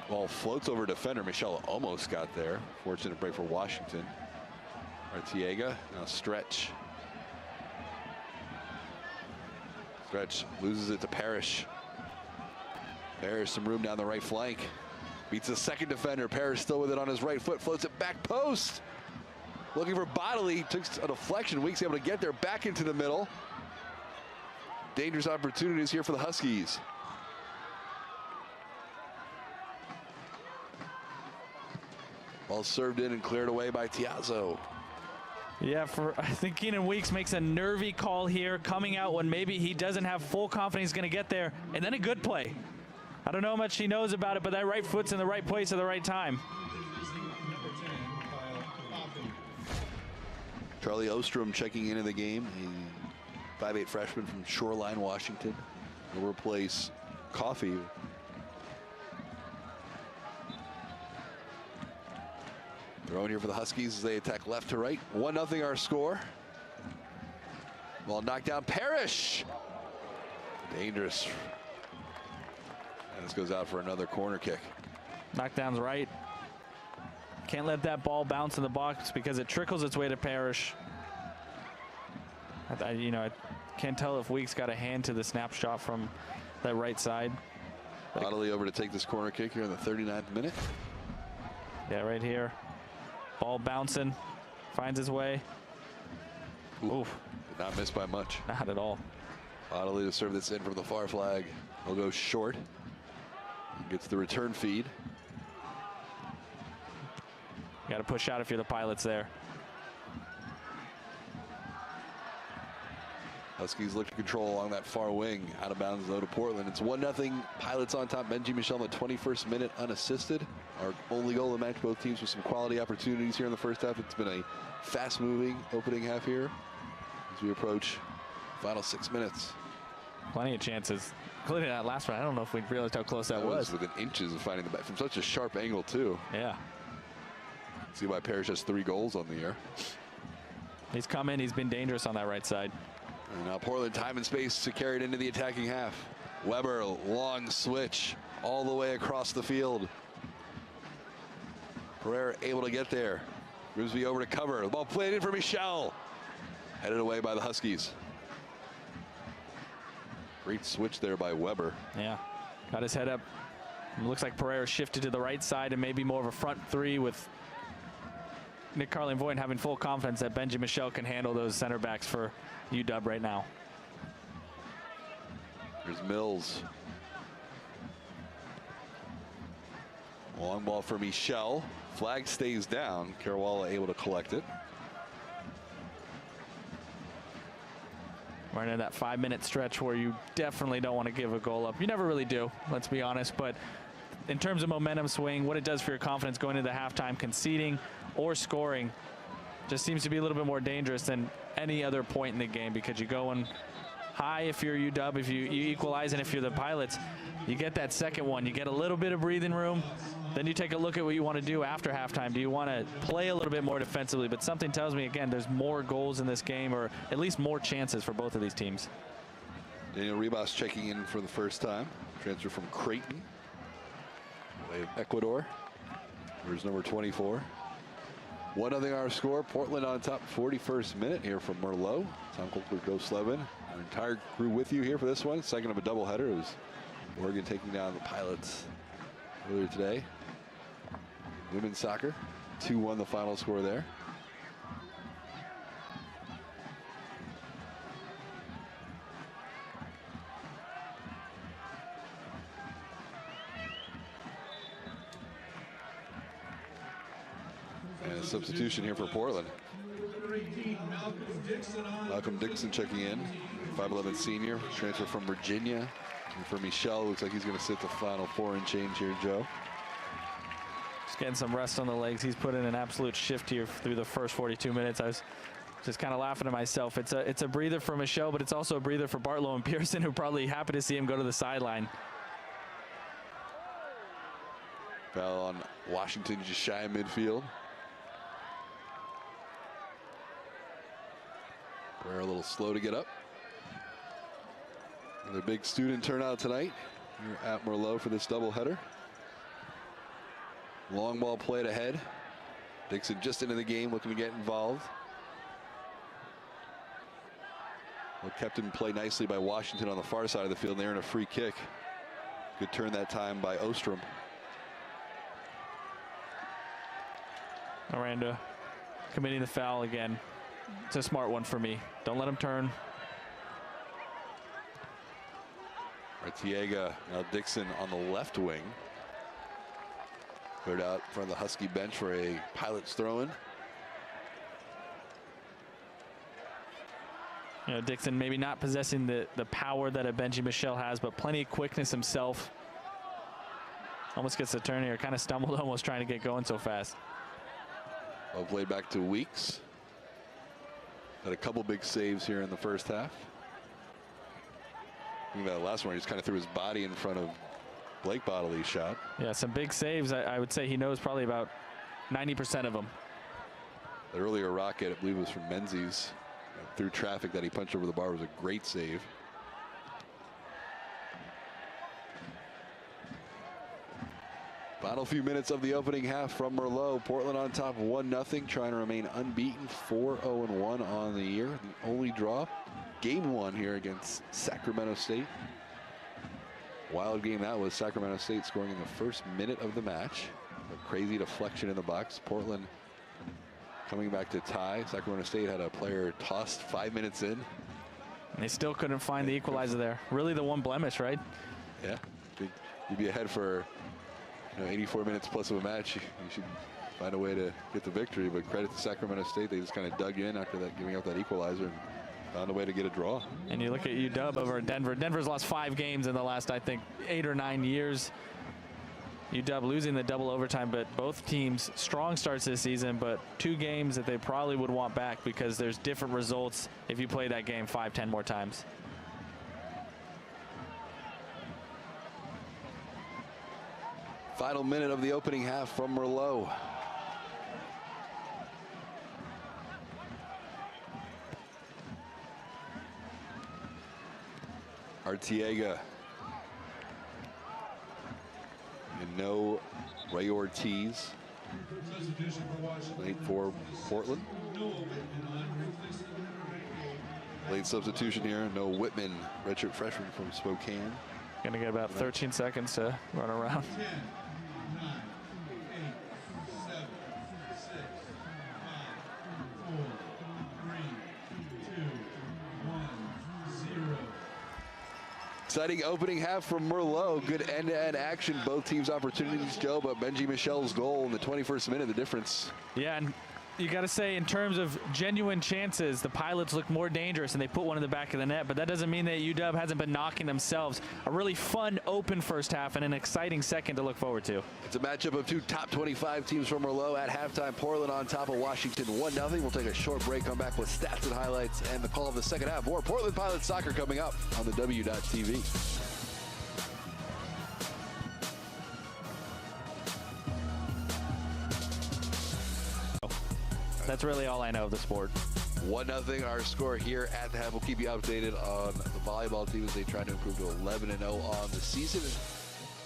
Ball floats over defender. Michel almost got there. Fortunate break for Washington. Artiega now Stretch. Stretch loses it to Parrish. Parrish some room down the right flank. Beats the second defender. Parrish still with it on his right foot. Floats it back post. Looking for Bodily, took a deflection. Weeks able to get there, back into the middle. Dangerous opportunities here for the Huskies. Ball served in and cleared away by Tiazzo. Yeah, I think Keenan Weeks makes a nervy call here, coming out when maybe he doesn't have full confidence he's going to get there, and then a good play. I don't know how much he knows about it, but that right foot's in the right place at the right time. Charlie Ostrom checking into the game. A 5'8" freshman from Shoreline, Washington. He'll replace Coffee. Thrown here for the Huskies as they attack left to right. 1-0 our score. Ball knocked down. Parrish. Dangerous. And this goes out for another corner kick. Knockdown's right. Can't let that ball bounce in the box because it trickles its way to Parrish. I can't tell if Weeks got a hand to the snapshot from that right side. Bodily over to take this corner kick here in the 39th minute. Yeah, right here. Ball bouncing, finds his way. Oof. Did not miss by much. Not at all. Bodily to serve this in from the far flag. He'll go short. Gets the return feed. You got to push out if you're the Pilots there. Huskies look to control along that far wing. Out of bounds though to Portland. It's 1-0. Pilots on top. Benji Michel in the 21st minute unassisted. Our only goal of the match. Both teams with some quality opportunities here in the first half. It's been a fast-moving opening half here as we approach final 6 minutes. Plenty of chances. Including that last one. I don't know if we realized how close that was. Within inches of finding the back from such a sharp angle too. Yeah. See why Parrish has 3 goals on the year. He's come in. He's been dangerous on that right side. And now Portland time and space to carry it into the attacking half. Weber, long switch all the way across the field. Pereira able to get there. Grimsby over to cover. The ball played in for Michel. Headed away by the Huskies. Great switch there by Weber. Yeah, got his head up. It looks like Pereira shifted to the right side and maybe more of a front three with Nick Carling-Voigt having full confidence that Benji Michel can handle those center backs for UW right now. There's Mills. Long ball for Michel. Flag stays down. Carawalla able to collect it. We're into that 5-minute stretch where you definitely don't want to give a goal up. You never really do, let's be honest. But in terms of momentum swing, what it does for your confidence going into the halftime, conceding or scoring just seems to be a little bit more dangerous than any other point in the game, because you go in high if you're UW, if you equalize, and if you're the Pilots, you get that second one. You get a little bit of breathing room. Then you take a look at what you want to do after halftime. Do you want to play a little bit more defensively? But something tells me, again, there's more goals in this game, or at least more chances for both of these teams. Daniel Ribas checking in for the first time. Transfer from Creighton. Ecuador. There's number 24. 1-0 our score. Portland on top, 41st minute here from Merlot. Tom Colquitt, Joe Slevin. Our entire crew with you here for this one. Second of a doubleheader. It was Oregon taking down the Pilots earlier today. Women's soccer, 2-1 the final score there. And a substitution here for Portland. Malcolm Dixon checking in, 5'11" senior, transfer from Virginia. And for Michel, looks like he's going to sit the final 4 and change here, Joe. Just getting some rest on the legs. He's put in an absolute shift here through the first 42 minutes. I was just kind of laughing to myself. It's a breather for Michel, but it's also a breather for Bartlow and Pearson, who probably happy to see him go to the sideline. Foul on Washington, just shy of midfield. We're a little slow to get up. Another big student turnout tonight here at Merlot for this doubleheader. Long ball played ahead. Dixon just into the game, looking to get involved. Well, kept in play nicely by Washington on the far side of the field, and they're in a free kick. Good turn that time by Ostrom. Aranda committing the foul again. It's a smart one for me. Don't let him turn. Artiega, now Dixon on the left wing. Cleared out in front of the Husky bench for a Pilots throw-in. You know, Dixon maybe not possessing the power that a Benji Michel has, but plenty of quickness himself. Almost gets the turn here. Kind of stumbled almost trying to get going so fast. Well played back to Weeks. Had a couple big saves here in the first half. I think that last one, he just kind of threw his body in front of Blake Bodley's shot. Yeah, some big saves. I would say he knows probably about 90% of them. The earlier rocket, I believe, was from Menzies. Through traffic that he punched over the bar was a great save. Final few minutes of the opening half from Merlot. Portland on top 1-0, trying to remain unbeaten, 4-0-1 on the year. The only draw, game 1 here against Sacramento State. Wild game that was. Sacramento State scoring in the first minute of the match. A crazy deflection in the box. Portland coming back to tie. Sacramento State had a player tossed 5 minutes in. And they still couldn't find the equalizer there. Really the one blemish, right? Yeah, you'd be ahead for 84 minutes plus of a match. You should find a way to get the victory. But credit to Sacramento State. They just kind of dug in after that, giving up that equalizer, and found a way to get a draw. And you look at UW over Denver. Denver's lost 5 games in the last, I think, 8 or 9 years. UW losing the double overtime, but both teams strong starts this season, but 2 games that they probably would want back because there's different results if you play that game 5-10 more times. Final minute of the opening half from Merlot. Arteaga. And no Ray Ortiz. Substitution for Washington. Late for Portland. Noah Whitman on replacing number 8. Late substitution here. No Whitman, redshirt freshman from Spokane. Gonna get about 13 seconds to run around. 10, 9, 8, 7, 6, 5, 4, 3, 2, 1, 0. Exciting opening half from Merlot. Good end-to-end action. Both teams' opportunities, Joe, but Benji Michel's goal in the 21st minute, the difference. Yeah, and you got to say, in terms of genuine chances, the Pilots look more dangerous, and they put one in the back of the net. But that doesn't mean that UW hasn't been knocking themselves. A really fun, open first half and an exciting second to look forward to. It's a matchup of 2 top 25 teams from Merlot at halftime. Portland on top of Washington 1-0. We'll take a short break, come back with stats and highlights and the call of the second half. More Portland Pilots soccer coming up on the W.TV. That's really all I know of the sport. 1-0 our score here at the half. We'll keep you updated on the volleyball team as they try to improve to 11-0 on the season.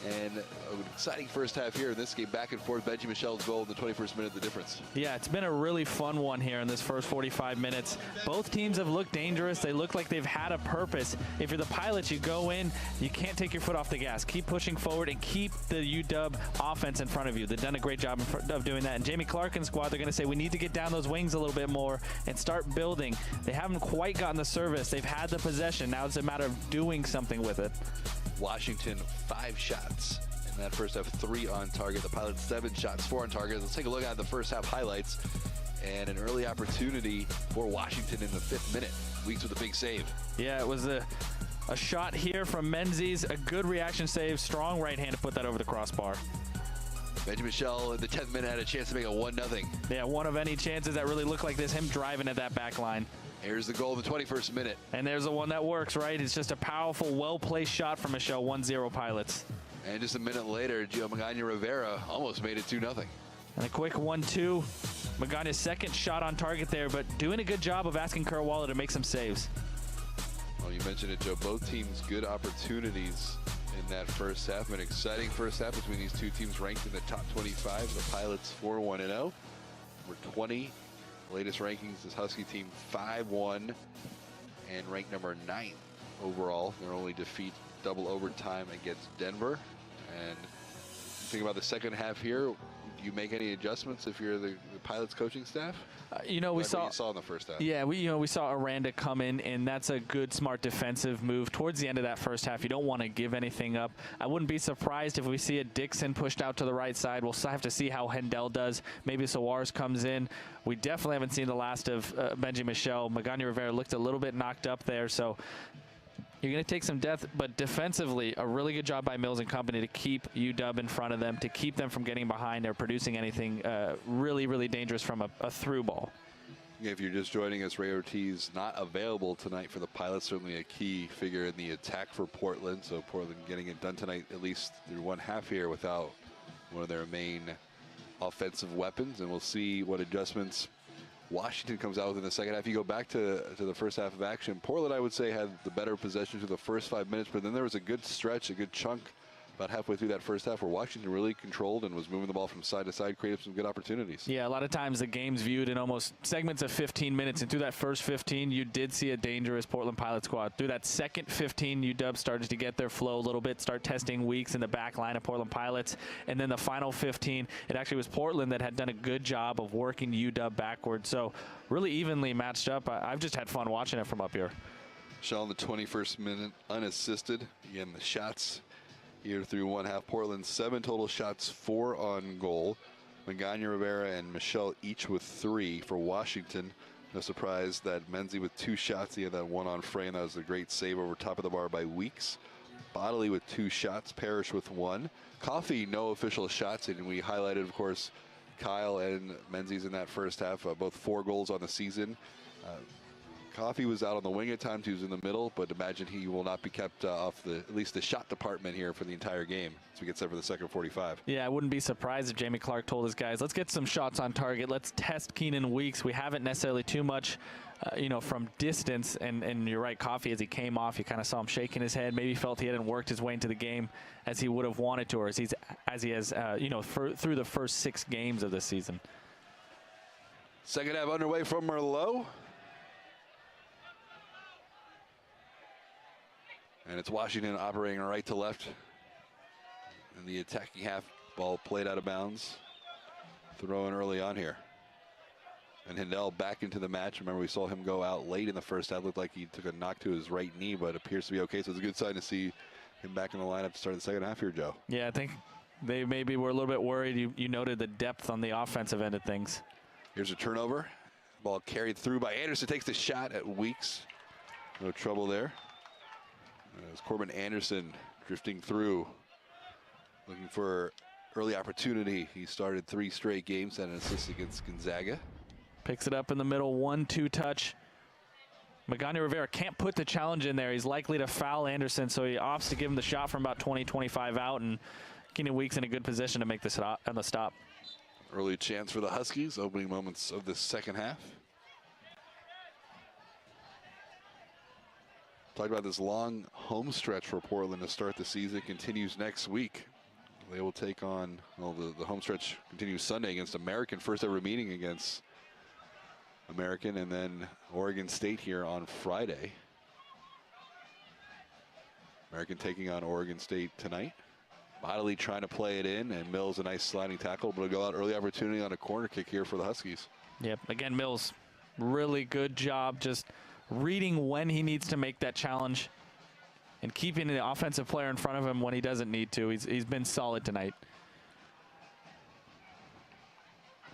And an exciting first half here in this game. Back and forth. Benji Michel's goal in the 21st minute, the difference. Yeah, it's been a really fun one here in this first 45 minutes. Both teams have looked dangerous. They look like they've had a purpose. If you're the Pilots, you go in, you can't take your foot off the gas. Keep pushing forward and keep the UW offense in front of you. They've done a great job of doing that. And Jamie Clark and squad, they're going to say, we need to get down those wings a little bit more and start building. They haven't quite gotten the service. They've had the possession. Now it's a matter of doing something with it. Washington, 5 shots. In that first half, 3 on target. The Pilots, 7 shots, 4 on target. Let's take a look at the first half highlights. And an early opportunity for Washington in the 5th minute. Weeks with a big save. Yeah, it was a shot here from Menzies. A good reaction save. Strong right hand to put that over the crossbar. Benji Michel in the 10th minute had a chance to make it 1-0. Yeah, one of any chances that really looked like this, him driving at that back line. Here's the goal in the 21st minute. And there's the one that works, right? It's just a powerful, well-placed shot from Michel, 1-0 Pilots. And just a minute later, Gio Magana Rivera almost made it 2-0. And a quick 1-2. Magana's second shot on target there, but doing a good job of asking Kurwala to make some saves. Well, you mentioned it, Joe. Both teams good opportunities in that first half. An exciting first half between these two teams ranked in the top 25. The Pilots 4-1-0. We're 20. Latest rankings, this Husky team 5-1 and ranked number 9 overall. Their only defeat, double overtime against Denver. And think about the second half here. Do you make any adjustments if you're the Pilots coaching staff? You know, what you saw in the first half. Yeah, we saw Aranda come in, and that's a good, smart defensive move towards the end of that first half. You don't want to give anything up. I wouldn't be surprised if we see a Dixon pushed out to the right side. We'll have to see how Hendel does. Maybe Sawars comes in. We definitely haven't seen the last of Benji Michel. Magana Rivera looked a little bit knocked up there, so you're going to take some depth, but defensively, a really good job by Mills and company to keep UW in front of them, to keep them from getting behind or producing anything really, really dangerous from a through ball. If you're just joining us, Ray Ortiz not available tonight for the Pilots. Certainly a key figure in the attack for Portland. So Portland getting it done tonight, at least through one half here, without one of their main offensive weapons. And we'll see what adjustments Washington comes out with in the second half. You go back to the first half of action. Portland, I would say, had the better possession through the first 5 minutes, but then there was a good stretch, a good chunk about halfway through that first half where Washington really controlled and was moving the ball from side to side, created some good opportunities. Yeah, a lot of times the game's viewed in almost segments of 15 minutes, and through that first 15, you did see a dangerous Portland Pilot squad. Through that second 15, UW started to get their flow a little bit, start testing weaks in the back line of Portland Pilots, and then the final 15, it actually was Portland that had done a good job of working UW backwards. So really evenly matched up. I've just had fun watching it from up here. Shaw in the 21st minute, unassisted. Again, the shots here through one half. Portland 7 total shots, 4 on goal. Magana Rivera and Michelle each with 3 for Washington. No surprise that Menzie with 2 shots. He had that one on frame. That was a great save over top of the bar by Weeks. Bodley with 2 shots. Parrish with 1. Coffey, no official shots. And we highlighted, of course, Kyle and Menzies in that first half. Both 4 goals on the season. Coffey was out on the wing at times. He was in the middle, but imagine he will not be kept off at least the shot department here for the entire game as we get set for the second 45. Yeah, I wouldn't be surprised if Jamie Clark told his guys, let's get some shots on target. Let's test Keenan Weeks. We haven't necessarily too much, from distance. And you're right, Coffey, as he came off, you kind of saw him shaking his head. Maybe felt he hadn't worked his way into the game as he would have wanted to, or as he has, through the first 6 games of this season. Second half underway from Merlot. And it's Washington operating right to left in the attacking half. Ball played out of bounds. Throw in early on here. And Hindell back into the match. Remember, we saw him go out late in the first half. Looked like he took a knock to his right knee, but appears to be okay. So it's a good sign to see him back in the lineup to start the second half here, Joe. Yeah, I think they maybe were a little bit worried. You noted the depth on the offensive end of things. Here's a turnover. Ball carried through by Anderson. Takes the shot at Weeks. No trouble there. As Corbin Anderson drifting through, looking for early opportunity. He started 3 straight games and an assist against Gonzaga. Picks it up in the middle, 1-2 touch. Magana Rivera can't put the challenge in there. He's likely to foul Anderson, so he opts to give him the shot from about 20-25 out, and Keenan Weeks in a good position to make the stop. Early chance for the Huskies, opening moments of the second half. Talked about this long home stretch for Portland to start the season. Continues next week. They will take on, well, the home stretch continues Sunday against American. First ever meeting against American, and then Oregon State here on Friday. American taking on Oregon State tonight. Bodley trying to play it in, and Mills a nice sliding tackle, but a go out early opportunity on a corner kick here for the Huskies. Yep, again, Mills, really good job just reading when he needs to make that challenge and keeping the offensive player in front of him when he doesn't need to. He's been solid tonight.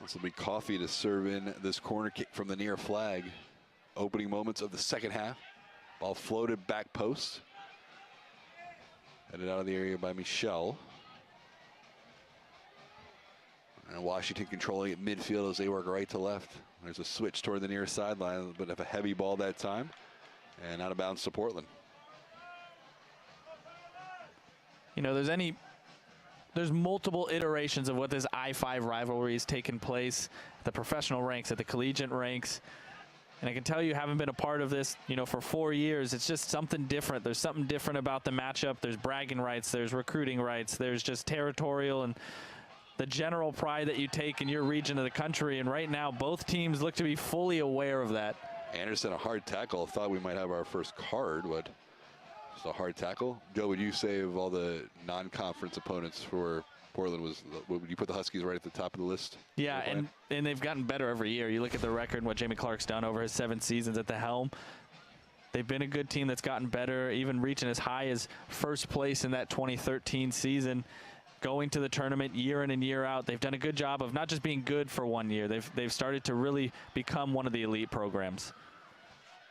This will be Coffey to serve in this corner kick from the near flag. Opening moments of the second half. Ball floated back post. Headed out of the area by Michelle. And Washington controlling it midfield as they work right to left. There's a switch toward the near sideline, a little bit of a heavy ball that time. And out of bounds to Portland. There's multiple iterations of what this I-5 rivalry has taken place at the professional ranks, at the collegiate ranks. And I can tell you, having been a part of this, for 4 years, it's just something different. There's something different about the matchup. There's bragging rights, there's recruiting rights, there's just territorial and the general pride that you take in your region of the country. And right now, both teams look to be fully aware of that. Anderson, a hard tackle. Thought we might have our first card, but just a hard tackle. Joe, would you say of all the non-conference opponents for Portland, would you put the Huskies right at the top of the list? Yeah, and they've gotten better every year. You look at the record and what Jamie Clark's done over his 7 seasons at the helm. They've been a good team that's gotten better, even reaching as high as first place in that 2013 season. Going to the tournament year in and year out. They've done a good job of not just being good for 1 year. They've started to really become one of the elite programs.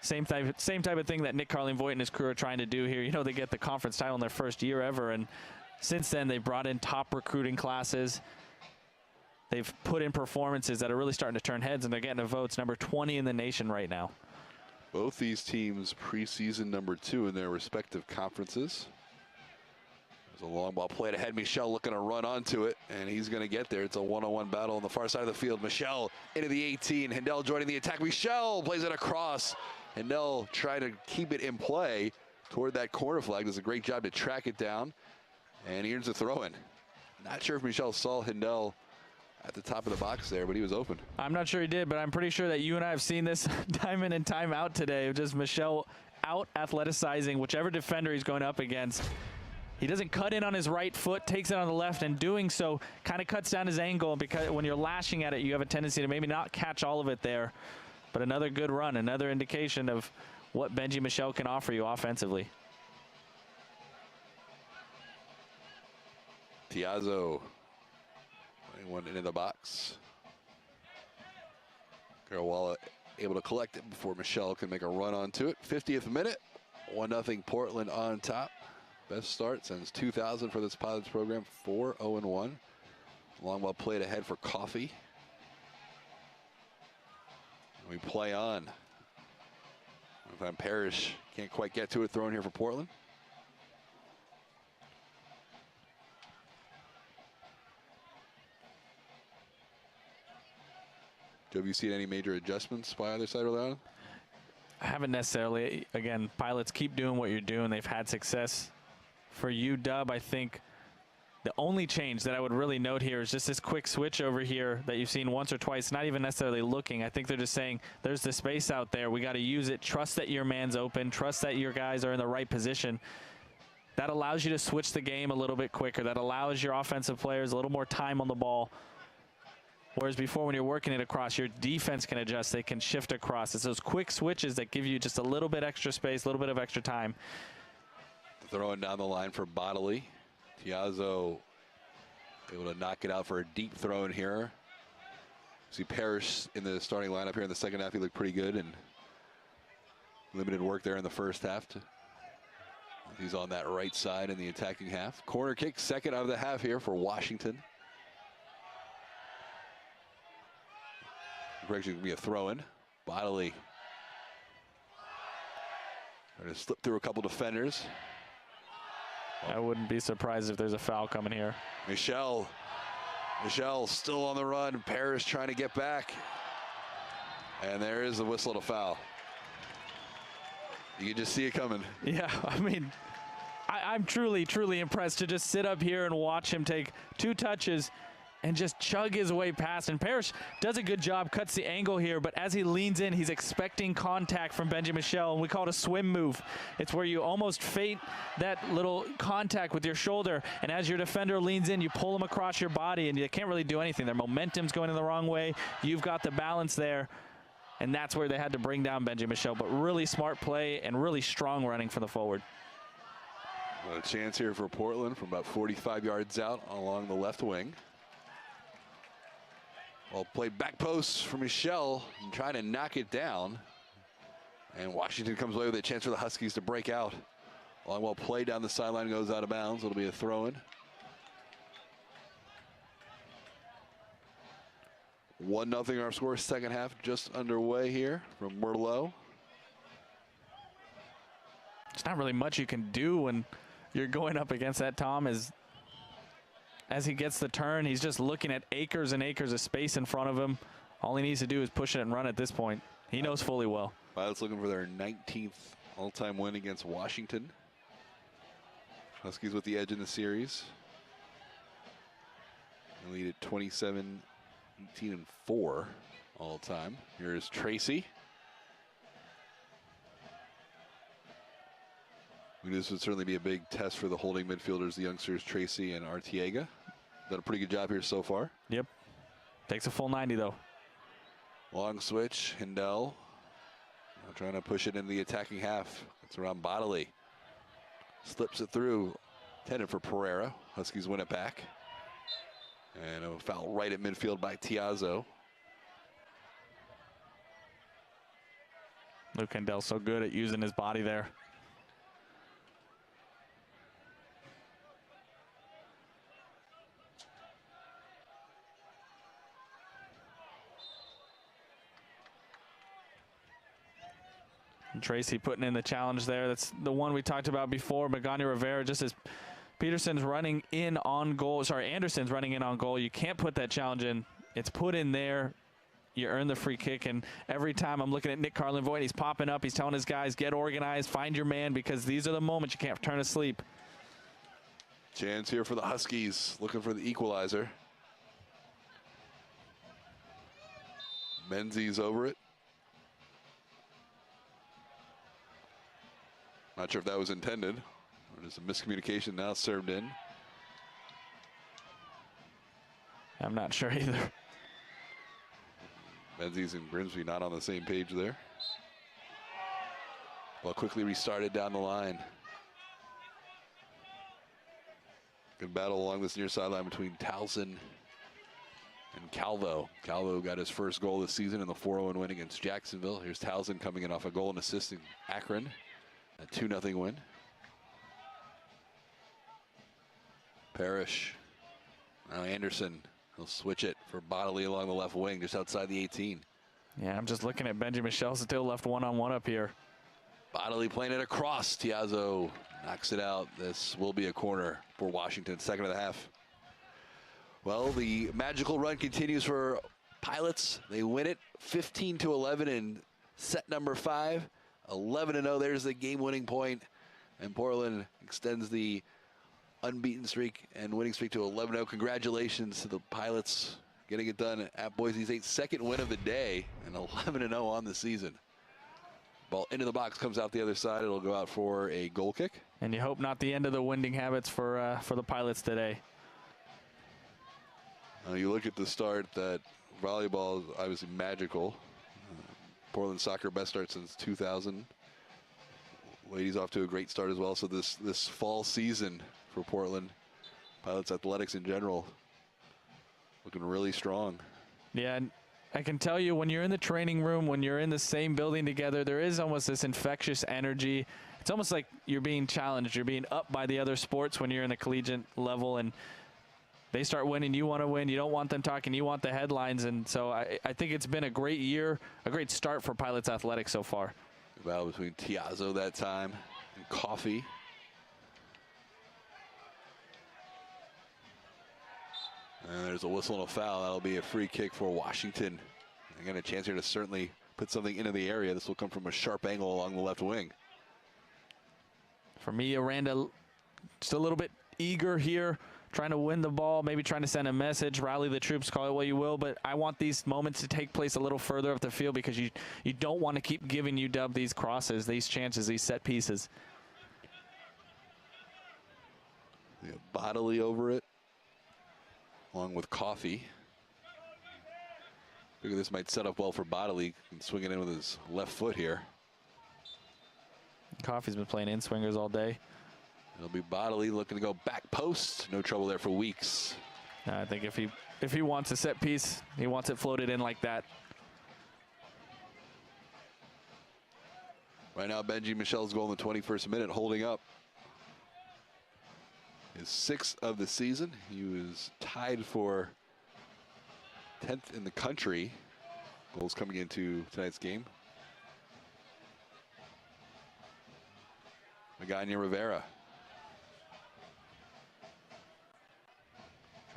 Same type of thing that Nick Carling-Voigt and his crew are trying to do here. They get the conference title in their first year ever, and since then they've brought in top recruiting classes. They've put in performances that are really starting to turn heads, and they're getting the votes. Number 20 in the nation right now. Both these teams preseason number 2 in their respective conferences. There's a long ball played ahead. Michelle looking to run onto it, and he's going to get there. It's a one-on-one battle on the far side of the field. Michelle into the 18. Hindell joining the attack. Michelle plays it across. Hindell trying to keep it in play toward that corner flag. Does a great job to track it down, and he earns a throw-in. Not sure if Michelle saw Hindell at the top of the box there, but he was open. I'm not sure he did, but I'm pretty sure that you and I have seen this time in and time out today. Just Michelle out athleticizing whichever defender he's going up against. He doesn't cut in on his right foot, takes it on the left, and doing so kind of cuts down his angle, because when you're lashing at it, you have a tendency to maybe not catch all of it there. But another good run, another indication of what Benji Michelle can offer you offensively. Tiazzo One into the box. Carawalla able to collect it before Michelle can make a run onto it. 50th minute, 1-0 Portland on top. Best start since 2000 for this Pilots program, 4-0-1. Long ball played ahead for Coffee. We play on. Van Parrish can't quite get to it, thrown here for Portland. Have you seen any major adjustments by either side of the line? I haven't necessarily. Again, Pilots, keep doing what you're doing. They've had success. For you, Dub, I think the only change that I would really note here is just this quick switch over here that you've seen once or twice, not even necessarily looking. I think they're just saying there's the space out there. We got to use it. Trust that your man's open. Trust that your guys are in the right position. That allows you to switch the game a little bit quicker. That allows your offensive players a little more time on the ball. Whereas before, when you're working it across, your defense can adjust. They can shift across. It's those quick switches that give you just a little bit extra space, a little bit of extra time. Throwing down the line for Bodley. Tiazzo able to knock it out for a deep throw in here. See Parrish in the starting lineup here in the second half. He looked pretty good and limited work there in the first half. He's on that right side in the attacking half. Corner kick, second out of the half here for Washington. Actually going to be a throw-in. Bodley trying to slip through a couple defenders. I wouldn't be surprised if there's a foul coming here. Michelle still on the run. Parrish trying to get back. And there is the whistle to foul. You can just see it coming. Yeah, I mean, I'm truly, truly impressed to just sit up here and watch him take 2 touches and just chug his way past. And Parrish does a good job, cuts the angle here, but as he leans in, he's expecting contact from Benji Michelle, and we call it a swim move. It's where you almost feint that little contact with your shoulder, and as your defender leans in, you pull him across your body, and you can't really do anything. Their momentum's going in the wrong way. You've got the balance there, and that's where they had to bring down Benji Michelle, but really smart play and really strong running from the forward. A chance here for Portland from about 45 yards out along the left wing. Well, played back post for Michelle and trying to knock it down. And Washington comes away with a chance for the Huskies to break out. Long well played down the sideline, goes out of bounds. It'll be a throw-in. 1-0 our score, second half just underway here from Merlot. There's not really much you can do when you're going up against that, Tom, as he gets the turn, he's just looking at acres and acres of space in front of him. All he needs to do is push it and run at this point. He knows fully well. Pilots looking for their 19th all-time win against Washington. Huskies with the edge in the series. They lead at 27, 18, and 4 all-time. Here's Tracy. This would certainly be a big test for the holding midfielders, the youngsters Tracy and Artiega. Done a pretty good job here so far. Yep. Takes a full 90, though. Long switch, Hindell. Now trying to push it into the attacking half. It's around Bodley. Slips it through. Intended for Pereira. Huskies win it back. And a foul right at midfield by Tiazzo. Luke Hindell so good at using his body there. And Tracy putting in the challenge there. That's the one we talked about before. Magani Rivera, just as Peterson's running in on goal. Sorry, Anderson's running in on goal. You can't put that challenge in. It's put in there. You earn the free kick. And every time I'm looking at Nick Carlin-Voigt, he's popping up. He's telling his guys, get organized, find your man, because these are the moments you can't turn asleep. Chance here for the Huskies, looking for the equalizer. Menzies over it. Not sure if that was intended, or there's a miscommunication now served in. I'm not sure either. Menzies and Grimsby not on the same page there. Well, quickly restarted down the line. Good battle along this near sideline between Towson And Calvo got his first goal this season in the 4-0 win against Jacksonville. Here's Townsend coming in off a goal and assisting Akron. A 2-0 win. Parrish. Now Anderson. He'll switch it for Bodley along the left wing, just outside the 18. Yeah, I'm just looking at Benji Michelle still left one-on-one up here. Bodley playing it across. Tiazo knocks it out. This will be a corner for Washington, second of the half. Well, the magical run continues for Pilots. They win it 15-11 in set number 5. 11-0. There's the game-winning point. And Portland extends the unbeaten streak and winning streak to 11-0. Congratulations to the Pilots getting it done at Boise State's second win of the day and 11-0 on the season. Ball into the box, comes out the other side. It'll go out for a goal kick. And you hope not the end of the winding habits for the Pilots today. You look at the start, that volleyball is obviously magical. Portland soccer best start since 2000. Ladies off to a great start as well. So this fall season for Portland Pilots athletics in general looking really strong. Yeah, and I can tell you when you're in the training room, when you're in the same building together, there is almost this infectious energy. It's almost like you're being challenged. You're being up by the other sports when you're in the collegiate level, and they start winning, you want to win. You don't want them talking, you want the headlines. And so I think it's been a great year, a great start for Pilots athletics so far. The battle between Tiazo that time and Coffey. And there's a whistle and a foul. That'll be a free kick for Washington. They got a chance here to certainly put something into the area. This will come from a sharp angle along the left wing. For me, Aranda just a little bit eager here, trying to win the ball, maybe trying to send a message, rally the troops, call it what you will, but I want these moments to take place a little further up the field because you don't want to keep giving UW these crosses, these chances, these set pieces. Bodily over it, along with Coffey. Figure this might set up well for Bodily. Can swing it in with his left foot here. Coffey's been playing in-swingers all day. It'll be Bodily looking to go back post. No trouble there for Weeks. I think if he wants a set piece, he wants it floated in like that. Right now, Benji Michel's goal in the 21st minute, holding up. His 6th of the season. He was tied for 10th in the country. Goals coming into tonight's game. Magana Rivera.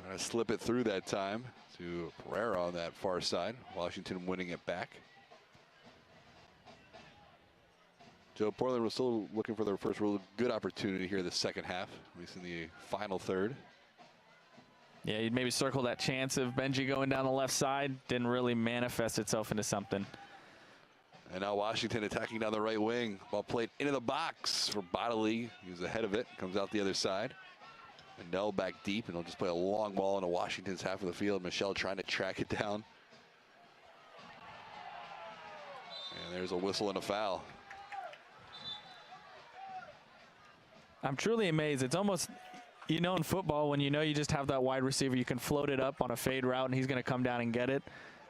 Trying to slip it through that time to Pereira on that far side. Washington winning it back. Joe, Portland was still looking for their first real good opportunity here the second half, at least in the final third. Yeah, you'd maybe circle that chance of Benji going down the left side. Didn't really manifest itself into something. And now Washington attacking down the right wing. Ball played into the box for Bodily. He was ahead of it. Comes out the other side. And Nell back deep, and he'll just play a long ball into Washington's half of the field. Michel trying to track it down. And there's a whistle and a foul. I'm truly amazed. It's almost, you know, in football, when you know you just have that wide receiver, you can float it up on a fade route, and he's going to come down and get it.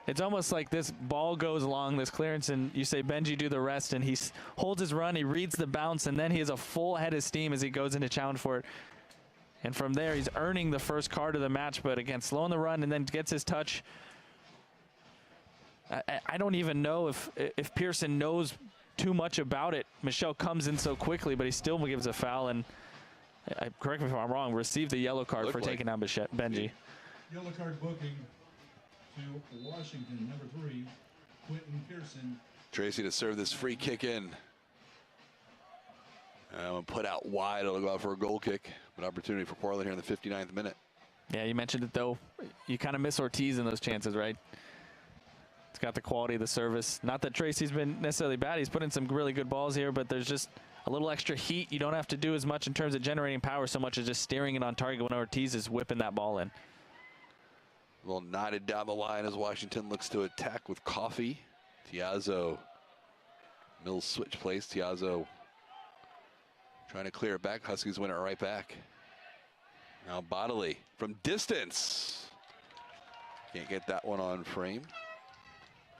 It's almost like this ball goes along this clearance, and you say, Benji, do the rest, and he holds his run, he reads the bounce, and then he has a full head of steam as he goes into challenge for it. And from there, he's earning the first card of the match, but again, slowing the run and then gets his touch. I don't even know if Pearson knows too much about it. Michel comes in so quickly, but he still gives a foul, and correct me if I'm wrong, received the yellow card for taking down Benji. Yellow card booking to Washington, number 3, Quentin Pearson. Tracy to serve this free kick in. Put out wide, it'll go out for a goal kick. An opportunity for Portland here in the 59th minute. Yeah, you mentioned it though. You kind of miss Ortiz in those chances, right? It's got the quality of the service. Not that Tracy's been necessarily bad. He's put in some really good balls here, but there's just a little extra heat. You don't have to do as much in terms of generating power so much as just steering it on target when Ortiz is whipping that ball in. Well, knotted down the line as Washington looks to attack with Coffey. Tiazo. Mills switch plays. Tiazo trying to clear it back. Huskies win it right back. Now Bodily from distance. Can't get that one on frame.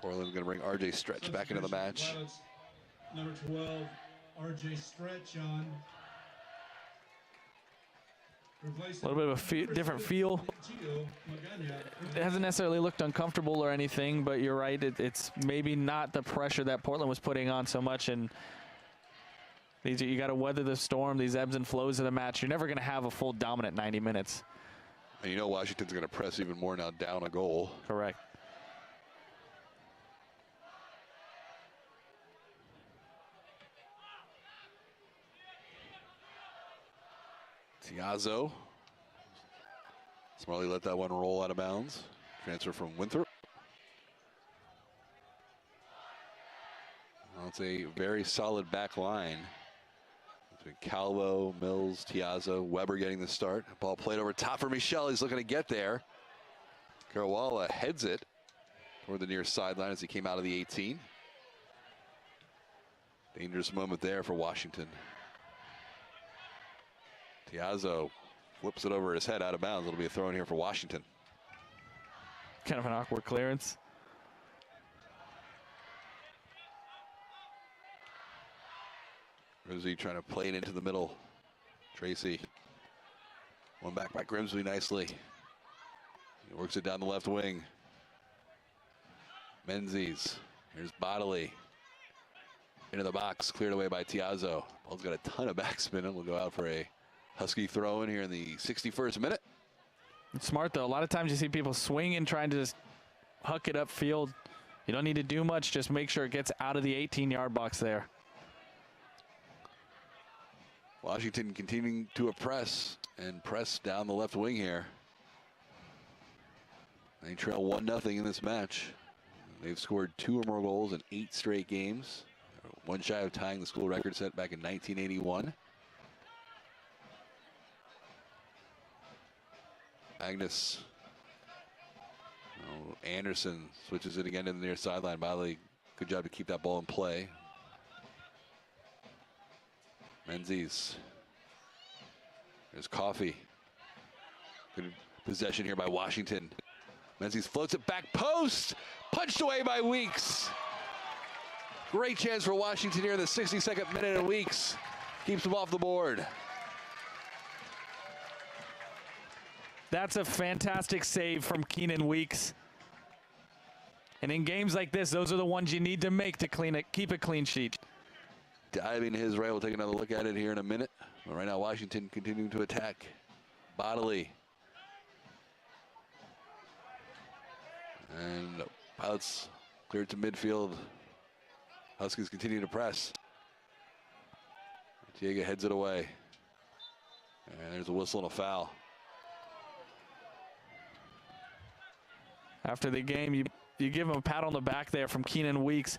Portland's going to bring RJ Stretch back into the match. Pilots, number 12, RJ Stretch on. A little bit of a different feel. It hasn't necessarily looked uncomfortable or anything, but you're right. It's maybe not the pressure that Portland was putting on so much. And you got to weather the storm, these ebbs and flows of the match. You're never going to have a full dominant 90 minutes. And you know Washington's going to press even more now, down a goal. Correct. Tiazzo. Smartly let that one roll out of bounds. Transfer from Winthrop. Well, it's a very solid back line. Between Calvo, Mills, Tiazzo, Weber getting the start. Ball played over top for Michel. He's looking to get there. Caruana heads it toward the near sideline as he came out of the 18. Dangerous moment there for Washington. Tiazzo flips it over his head out of bounds. It'll be a throw in here for Washington. Kind of an awkward clearance. Grimsley trying to play it into the middle. Tracy. One back by Grimsley nicely. He works it down the left wing. Menzies. Here's Bodley. Into the box. Cleared away by Tiazzo. Ball's got a ton of backspin and will go out for a Husky throw in here in the 61st minute. It's smart though. A lot of times you see people swinging, trying to just huck it upfield. You don't need to do much. Just make sure it gets out of the 18-yard box there. Washington continuing to press down the left wing here. They trail 1-0 in this match. They've scored 2 or more goals in 8 straight games. One shy of tying the school record set back in 1981. Magnus. Oh, Anderson switches it again to the near sideline. Bodley, good job to keep that ball in play. Menzies. There's Coffee. Good possession here by Washington. Menzies floats it back post. Punched away by Weeks. Great chance for Washington here in the 62nd minute, and Weeks keeps them off the board. That's a fantastic save from Keenan Weeks. And in games like this, those are the ones you need to make to keep a clean sheet. Diving his right. We'll take another look at it here in a minute. But right now, Washington continuing to attack. Bodley. And Pilots cleared to midfield. Huskies continue to press. Diego heads it away. And there's a whistle and a foul. After the game, you give him a pat on the back there from Keenan Weeks.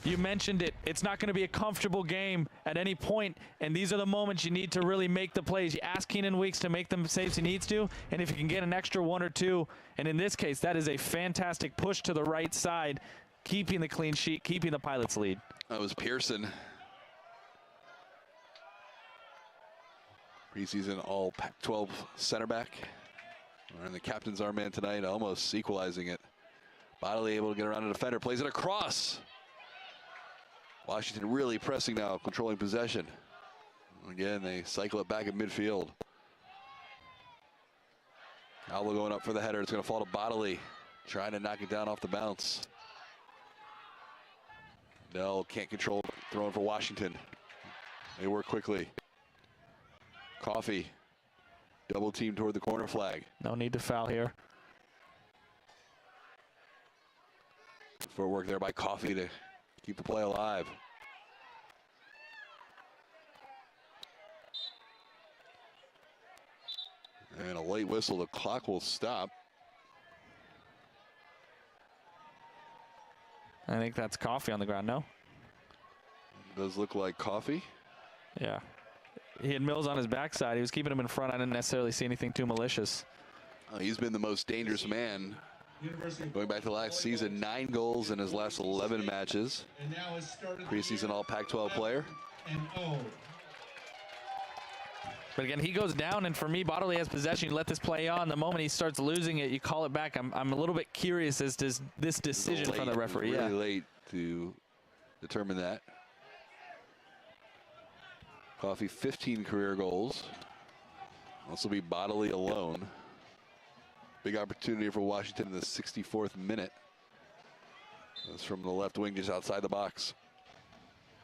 You mentioned it. It's not going to be a comfortable game at any point, and these are the moments you need to really make the plays. You ask Keenan Weeks to make them saves he needs to, and if you can get an extra 1 or 2, and in this case, that is a fantastic push to the right side, keeping the clean sheet, keeping the Pilots lead. That was Pearson. Preseason all Pac-12 center back. And the captain's our man tonight, almost equalizing it. Bodley able to get around a defender, plays it across. Washington really pressing now, controlling possession. Again, they cycle it back in midfield. Alba going up for the header. It's going to fall to Bodley, trying to knock it down off the bounce. Dell can't control, throwing for Washington. They work quickly. Coffee. Double team toward the corner flag. No need to foul here. Footwork there by Coffee to keep the play alive. And a late whistle. The clock will stop. I think that's Coffee on the ground, no? Does look like Coffee. Yeah. He had Mills on his backside. He was keeping him in front. I didn't necessarily see anything too malicious. He's been the most dangerous man going back to last season. 9 goals in his last 11 matches. Preseason all Pac-12 player. But again, he goes down, and for me, Bodley has possession. You let this play on. The moment he starts losing it, you call it back. I'm a little bit curious as to this decision from the referee. Really late to determine that. Coffee, 15 career goals. This will be Bodley alone. Big opportunity for Washington in the 64th minute. That's from the left wing, just outside the box.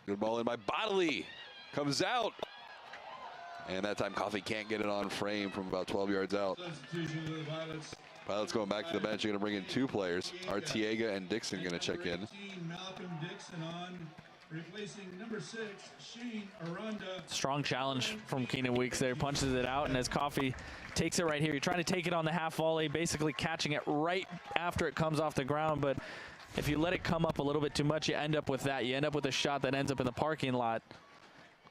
Good ball in by Bodley. Comes out. And that time Coffey can't get it on frame from about 12 yards out. Pilots going back to the bench. You're going to bring in two players. Artiega and Dixon going to check in. Malcolm Dixon on, replacing number 6, Shane Aranda. Strong challenge from Keenan Weeks there. Punches it out, and as Coffey takes it right here, you're trying to take it on the half volley, basically catching it right after it comes off the ground. But if you let it come up a little bit too much, you end up with that. You end up with a shot that ends up in the parking lot.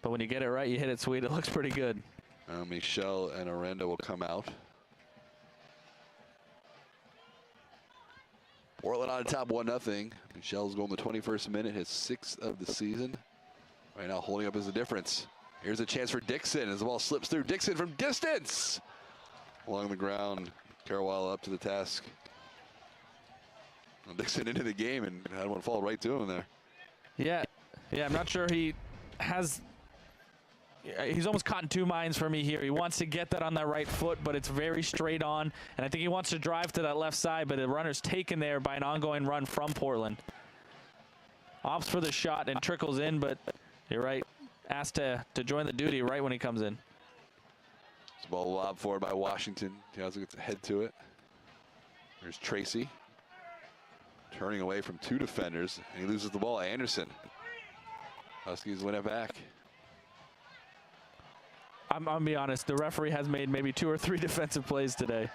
But when you get it right, you hit it sweet. It looks pretty good. Michel and Aranda will come out. Portland on top, 1-0. Michel's going the 21st minute, his 6th of the season. Right now holding up as the difference. Here's a chance for Dixon as the ball slips through. Dixon from distance. Along the ground, Carwell up to the task. Well, Dixon into the game and had one fall right to him there. Yeah, I'm not sure he has. He's almost caught in two minds for me here. He wants to get that on that right foot, but it's very straight on. And I think he wants to drive to that left side, but the runner's taken there by an ongoing run from Portland. Opts for the shot and trickles in, but you're right. Asked to join the duty right when he comes in. This ball lobbed forward by Washington. Tiazo gets a head to it. There's Tracy. Turning away from two defenders, and he loses the ball. Anderson. Huskies win it back. I'm going to be honest, the referee has made maybe 2 or 3 defensive plays today.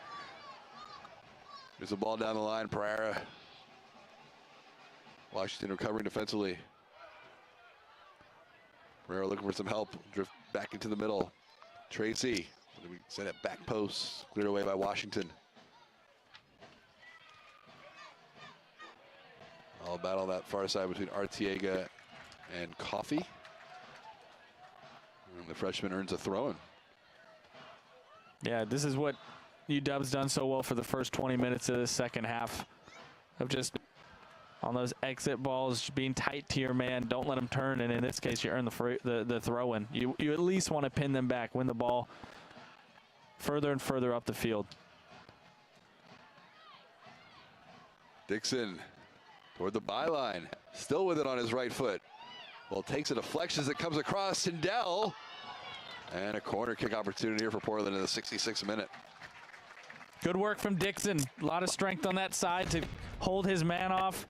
There's a ball down the line, Pereira. Washington recovering defensively. Pereira looking for some help, drift back into the middle. Tracy, we send it back post, cleared away by Washington. All battle that far side between Artiega and Coffey. And the freshman earns a throw-in. Yeah, this is what UW's done so well for the first 20 minutes of the second half, of just on those exit balls, being tight to your man, don't let him turn, and in this case, you earn the throw-in. You at least want to pin them back, win the ball further and further up the field. Dixon toward the byline, still with it on his right foot. Well, takes a deflection as it comes across. Sindel. And a corner kick opportunity here for Portland in the 66th minute. Good work from Dixon. A lot of strength on that side to hold his man off.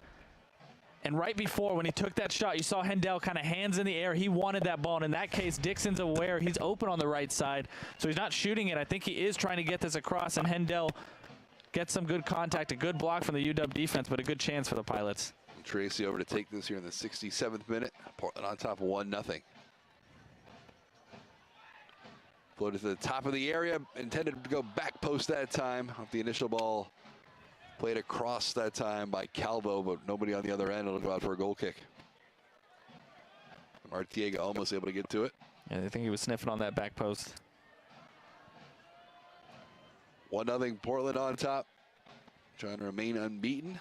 And right before, when he took that shot, you saw Hendel kind of hands in the air. He wanted that ball. And in that case, Dixon's aware he's open on the right side. So he's not shooting it. I think he is trying to get this across. And Hendel gets some good contact. A good block from the UW defense, but a good chance for the Pilots. Tracy over to take this here in the 67th minute. Portland on top, 1-0. Floated to the top of the area, intended to go back post that time. Off the initial ball, played across that time by Calvo, but nobody on the other end. It'll go out for a goal kick. Artiega almost able to get to it. Yeah, I think he was sniffing on that back post. 1-0 Portland on top, trying to remain unbeaten.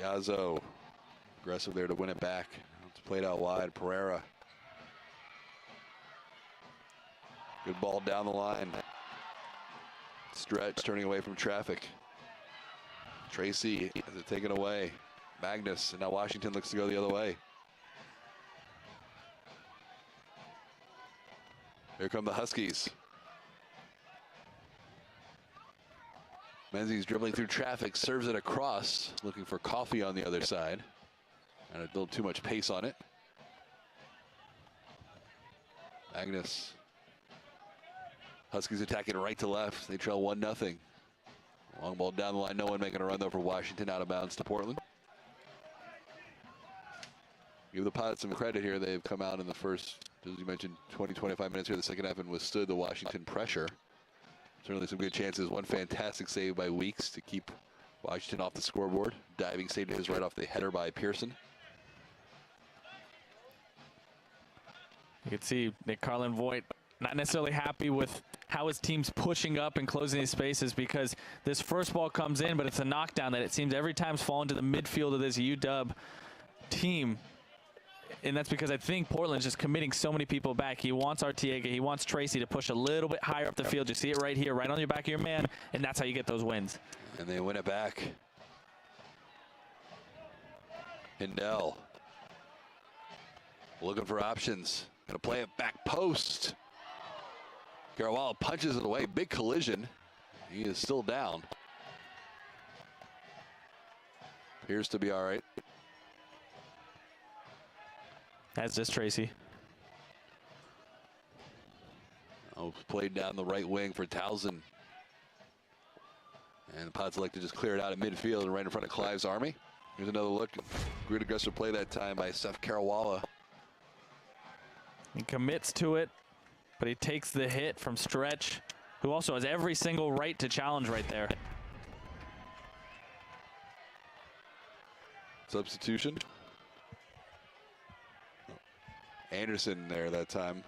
Tiazo, aggressive there to win it back. It's played out wide. Pereira. Good ball down the line. Stretch, turning away from traffic. Tracy has it taken away. Magnus, and now Washington looks to go the other way. Here come the Huskies. Menzies dribbling through traffic, serves it across, looking for Coffey on the other side. And a little too much pace on it. Magnus. Huskies attacking right to left. They trail 1-0. Long ball down the line. No one making a run though for Washington, out of bounds to Portland. Give the Pilots some credit here. They've come out in the first, as you mentioned, 20-25 minutes here of the second half and withstood the Washington pressure. Certainly some good chances. One fantastic save by Weeks to keep Washington off the scoreboard. Diving save is right off the header by Pearson. You can see Nick Carlin Voigt not necessarily happy with how his team's pushing up and closing these spaces, because this first ball comes in, but it's a knockdown that it seems every time's fallen to the midfield of this UW team. And that's because I think Portland's just committing so many people back. He wants Artiega, he wants Tracy to push a little bit higher up the field. You see it right here, right on your back of your man, and that's how you get those wins. And they win it back. Hindell looking for options. Gonna play it back post. Carawala punches it away. Big collision. He is still down. Appears to be all right. As does Tracy. Oh, played down the right wing for Towson. And the Pods elect to just clear it out at midfield and right in front of Clive's Army. Here's another look. Great aggressive play that time by Seth Carawala. He commits to it, but he takes the hit from Stretch, who also has every single right to challenge right there. Substitution. Anderson there that time.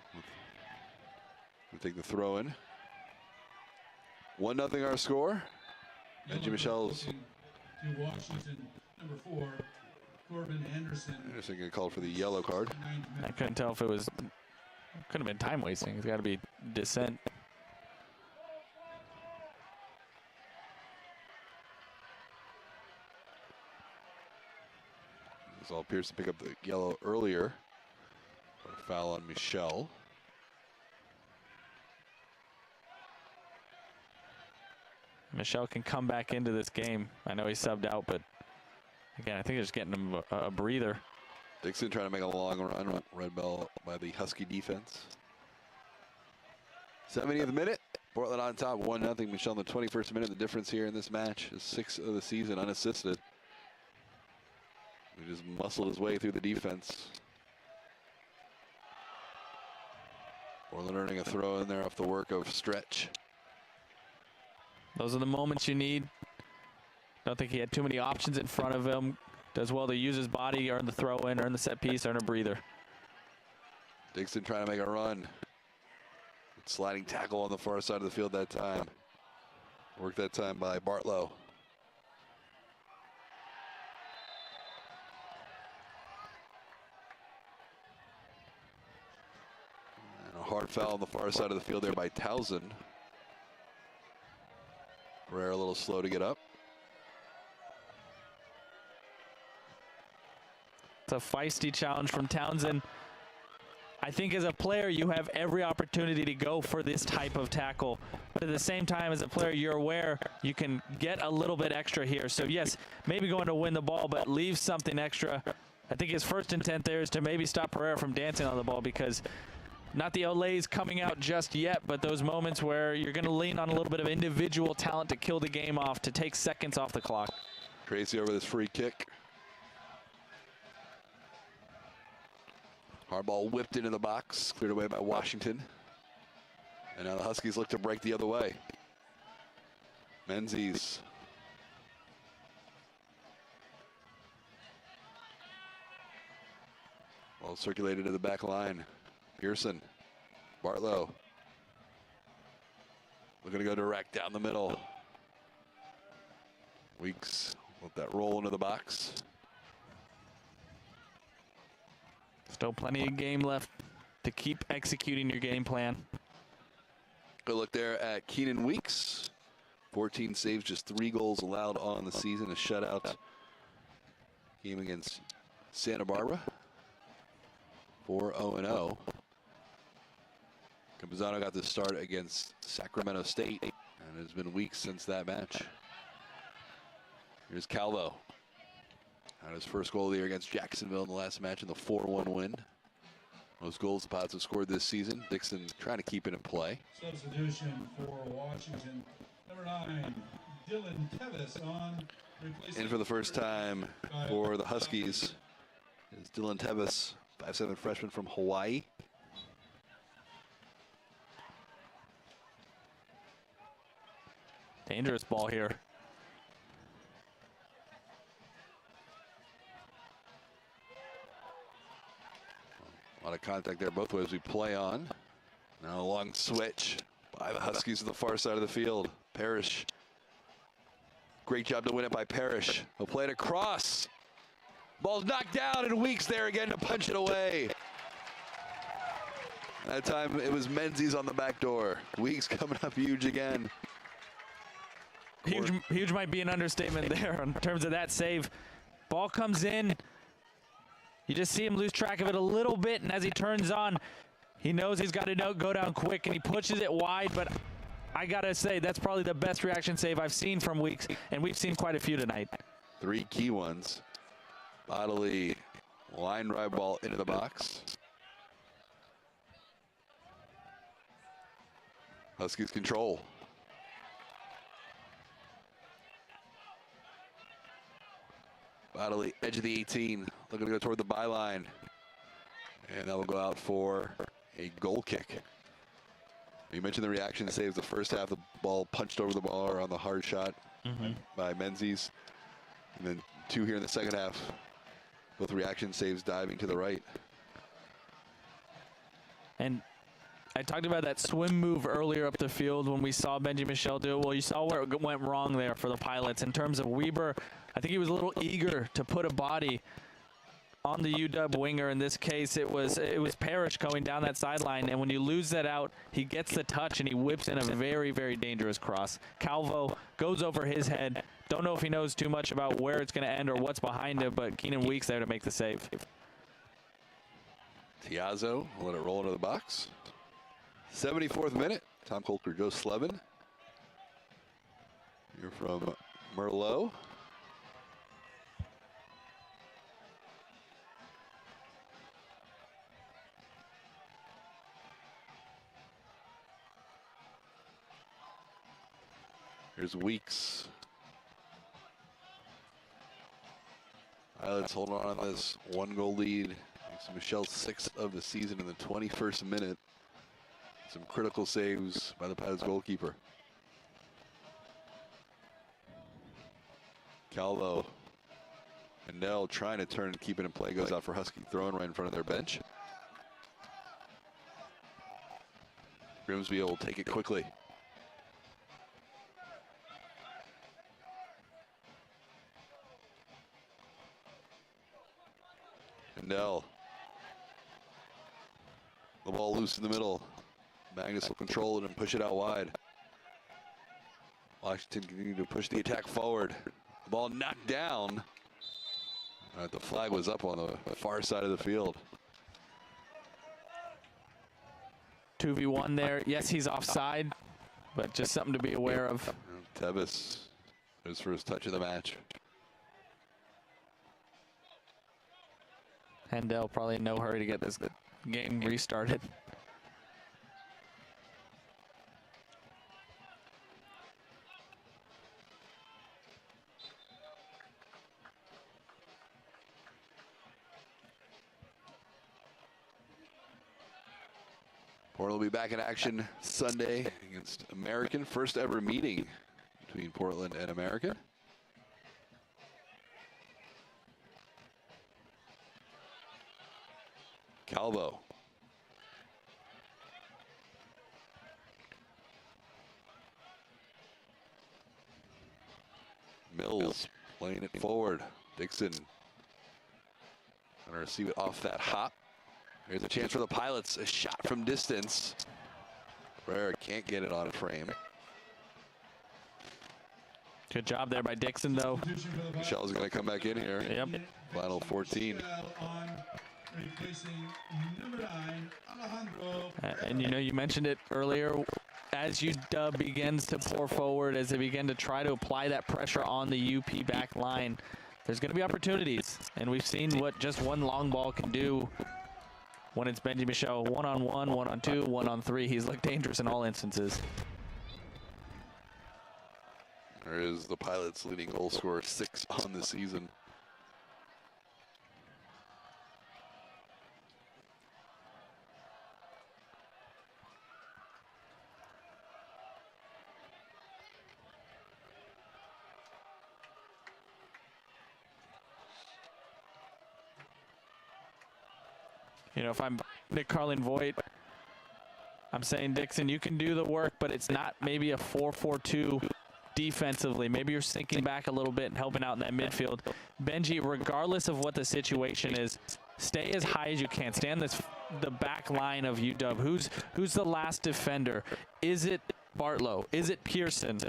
We'll take the throw in. 1-0 our score. Benji Michel's. To Washington, number 4, Corbin Anderson. Anderson get called for the yellow card. I couldn't tell if it was, could have been time wasting. It's got to be dissent. This all appears to pick up the yellow earlier. A foul on Michel. Michel can come back into this game. I know he's subbed out, but again, I think they're just getting him a breather. Dixon trying to make a long run. Red ball by the Husky defense. 70th minute. Portland on top, 1-0. Michel in the 21st minute. The difference here in this match is 6 of the season unassisted. He just muscled his way through the defense. Portland earning a throw in there off the work of Stretch. Those are the moments you need. Don't think he had too many options in front of him. Does well to use his body, earn the throw in, earn the set piece, earn a breather. Dixon trying to make a run. Sliding tackle on the far side of the field that time. Worked that time by Bartlow. And a hard foul on the far side of the field there by Towson. Pereira a little slow to get up. It's a feisty challenge from Townsend. I think as a player, you have every opportunity to go for this type of tackle. But at the same time, as a player, you're aware you can get a little bit extra here. So yes, maybe going to win the ball, but leave something extra. I think his first intent there is to maybe stop Pereira from dancing on the ball, because not the Olays coming out just yet, but those moments where you're going to lean on a little bit of individual talent to kill the game off, to take seconds off the clock. Tracy over this free kick. Hard ball whipped into the box, cleared away by Washington. And now the Huskies look to break the other way. Menzies. Ball circulated to the back line. Pearson. Bartlow. Looking to go direct down the middle. Weeks let that roll into the box. Still plenty of game left to keep executing your game plan. Good look there at Keenan Weeks. 14 saves, just 3 goals allowed on the season. A shutout game against Santa Barbara. 4-0-0. Campuzano got the start against Sacramento State, and it's been weeks since that match. Here's Calvo. Had his first goal of the year against Jacksonville in the last match in the 4-1 win. Most goals the Pods have scored this season. Dixon trying to keep it in play. Substitution for Washington, number 9, Dylan Tevis on. In for the first time for the Huskies is Dylan Tevis, 5'7" freshman from Hawaii. Dangerous ball here. A lot of contact there both ways. We play on. Now a long switch by the Huskies to the far side of the field. Parrish. Great job to win it by Parrish. He'll play it across. Ball's knocked down, and Weeks there again to punch it away. That time it was Menzies on the back door. Weeks coming up huge again. Huge might be an understatement there in terms of that save. Ball comes in. You just see him lose track of it a little bit, and as he turns on, he knows he's got to go down quick, and he pushes it wide. But I got to say, that's probably the best reaction save I've seen from Weeks, and we've seen quite a few tonight. 3 key ones. Bodily line drive ball into the box. Huskies control. Bodily edge of the 18, looking to go toward the byline. And that will go out for a goal kick. You mentioned the reaction saves the first half. The ball punched over the bar on the hard shot by Menzies. And then 2 here in the second half. Both reaction saves diving to the right. And I talked about that swim move earlier up the field when we saw Benji Michel do it. Well, you saw where it went wrong there for the Pilots in terms of Weber. I think he was a little eager to put a body on the UW winger. In this case, it was Parrish going down that sideline, and when you lose that out, he gets the touch and he whips in a very, very dangerous cross. Calvo goes over his head. Don't know if he knows too much about where it's going to end or what's behind it, but Keenan Weeks there to make the save. Tiazzo will let it roll into the box. 74th minute. Tom Kolker, Joe Slevin. You're from Merlot. Here's Weeks. Pilots holding on this 1-goal lead. Makes Michel's 6th of the season in the 21st minute. Some critical saves by the Pilots goalkeeper. Calvo and Nell trying to turn and keep it in play. Goes out for Husky, throwing right in front of their bench. Grimsby will take it quickly. Nell. The ball loose in the middle. Magnus will control it and push it out wide. Washington continuing to push the attack forward. The ball knocked down. The flag was up on the far side of the field. 2v1 there. Yes, he's offside, but just something to be aware of. Tevis, his first touch of the match. Hendel probably in no hurry to get this game restarted. Portland will be back in action Sunday against American. First ever meeting between Portland and American. Calvo. Mills playing it forward. Dixon gonna receive it off that hop. Here's a chance for the Pilots. A shot from distance. Pereira can't get it on frame. Good job there by Dixon, though. Michel's going to come back in here. Yep. Final 14. And you know, you mentioned it earlier. As UW begins to pour forward, as they begin to try to apply that pressure on the UP back line, there's going to be opportunities. And we've seen what just one long ball can do. When it's Benji Michel, 1-on-1, 1-on-2, 1-on-3, he's looked dangerous in all instances. There is the Pilots' leading goal scorer, 6 on the season. You know, if I'm Nick Carlin-Voigt. I'm saying, Dixon, you can do the work, but it's not maybe a 4-4-2 defensively. Maybe you're sinking back a little bit and helping out in that midfield. Benji, regardless of what the situation is, stay as high as you can. Stay on the back line of UW. Who's the last defender? Is it Bartlow? Is it Pearson?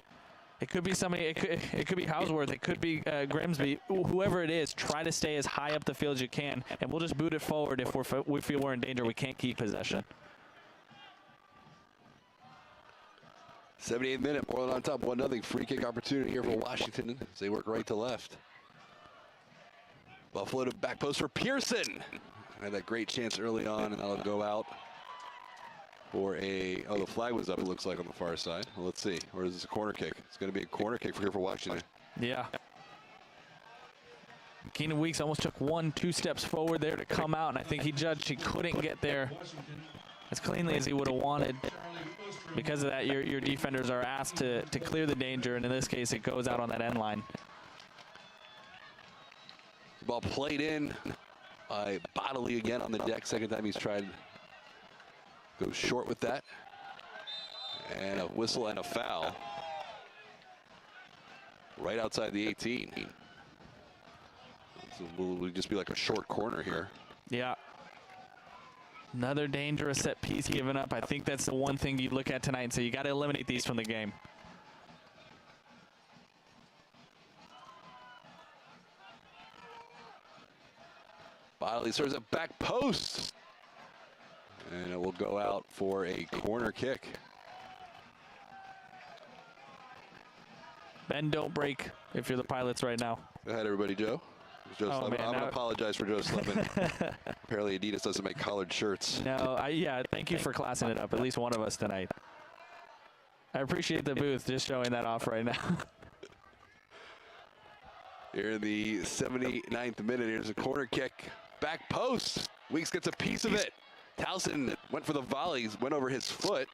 It could be somebody. It could be Houseworth. It could be Grimsby. Whoever it is, try to stay as high up the field as you can, and we'll just boot it forward if we feel we're in danger. We can't keep possession. 78th minute, Portland on top, 1-0. Free kick opportunity here for Washington as they work right to left. Buffalo to back post for Pearson. Had that great chance early on, and that'll go out for a, oh, the flag was up, it looks like, on the far side. Well, let's see. Or is this a corner kick? It's going to be a corner kick for Washington. Yeah. Keenan Weeks almost took 1-2 steps forward there to come out, and I think he judged he couldn't get there as cleanly as he would have wanted. Because of that, your defenders are asked to clear the danger, and in this case, it goes out on that end line. The ball played in by Bodily again on the deck. Second time he's tried to go short with that. And a whistle and a foul. Right outside the 18. So will just be like a short corner here. Yeah. Another dangerous set piece given up. I think that's the one thing you look at tonight and say you got to eliminate these from the game. Bodily serves a back post. And it will go out for a corner kick. Ben, don't break if you're the Pilots right now. Go ahead, everybody, Joe. Joe Oh, man, I'm going to apologize for Joe Slepin. Apparently Adidas doesn't make collared shirts. No, yeah, thank you for classing it up, at least one of us tonight. I appreciate the booth just showing that off right now. Here in the 79th minute, here's a corner kick. Back post. Weeks gets a piece of it. Towson went for the volleys, went over his foot.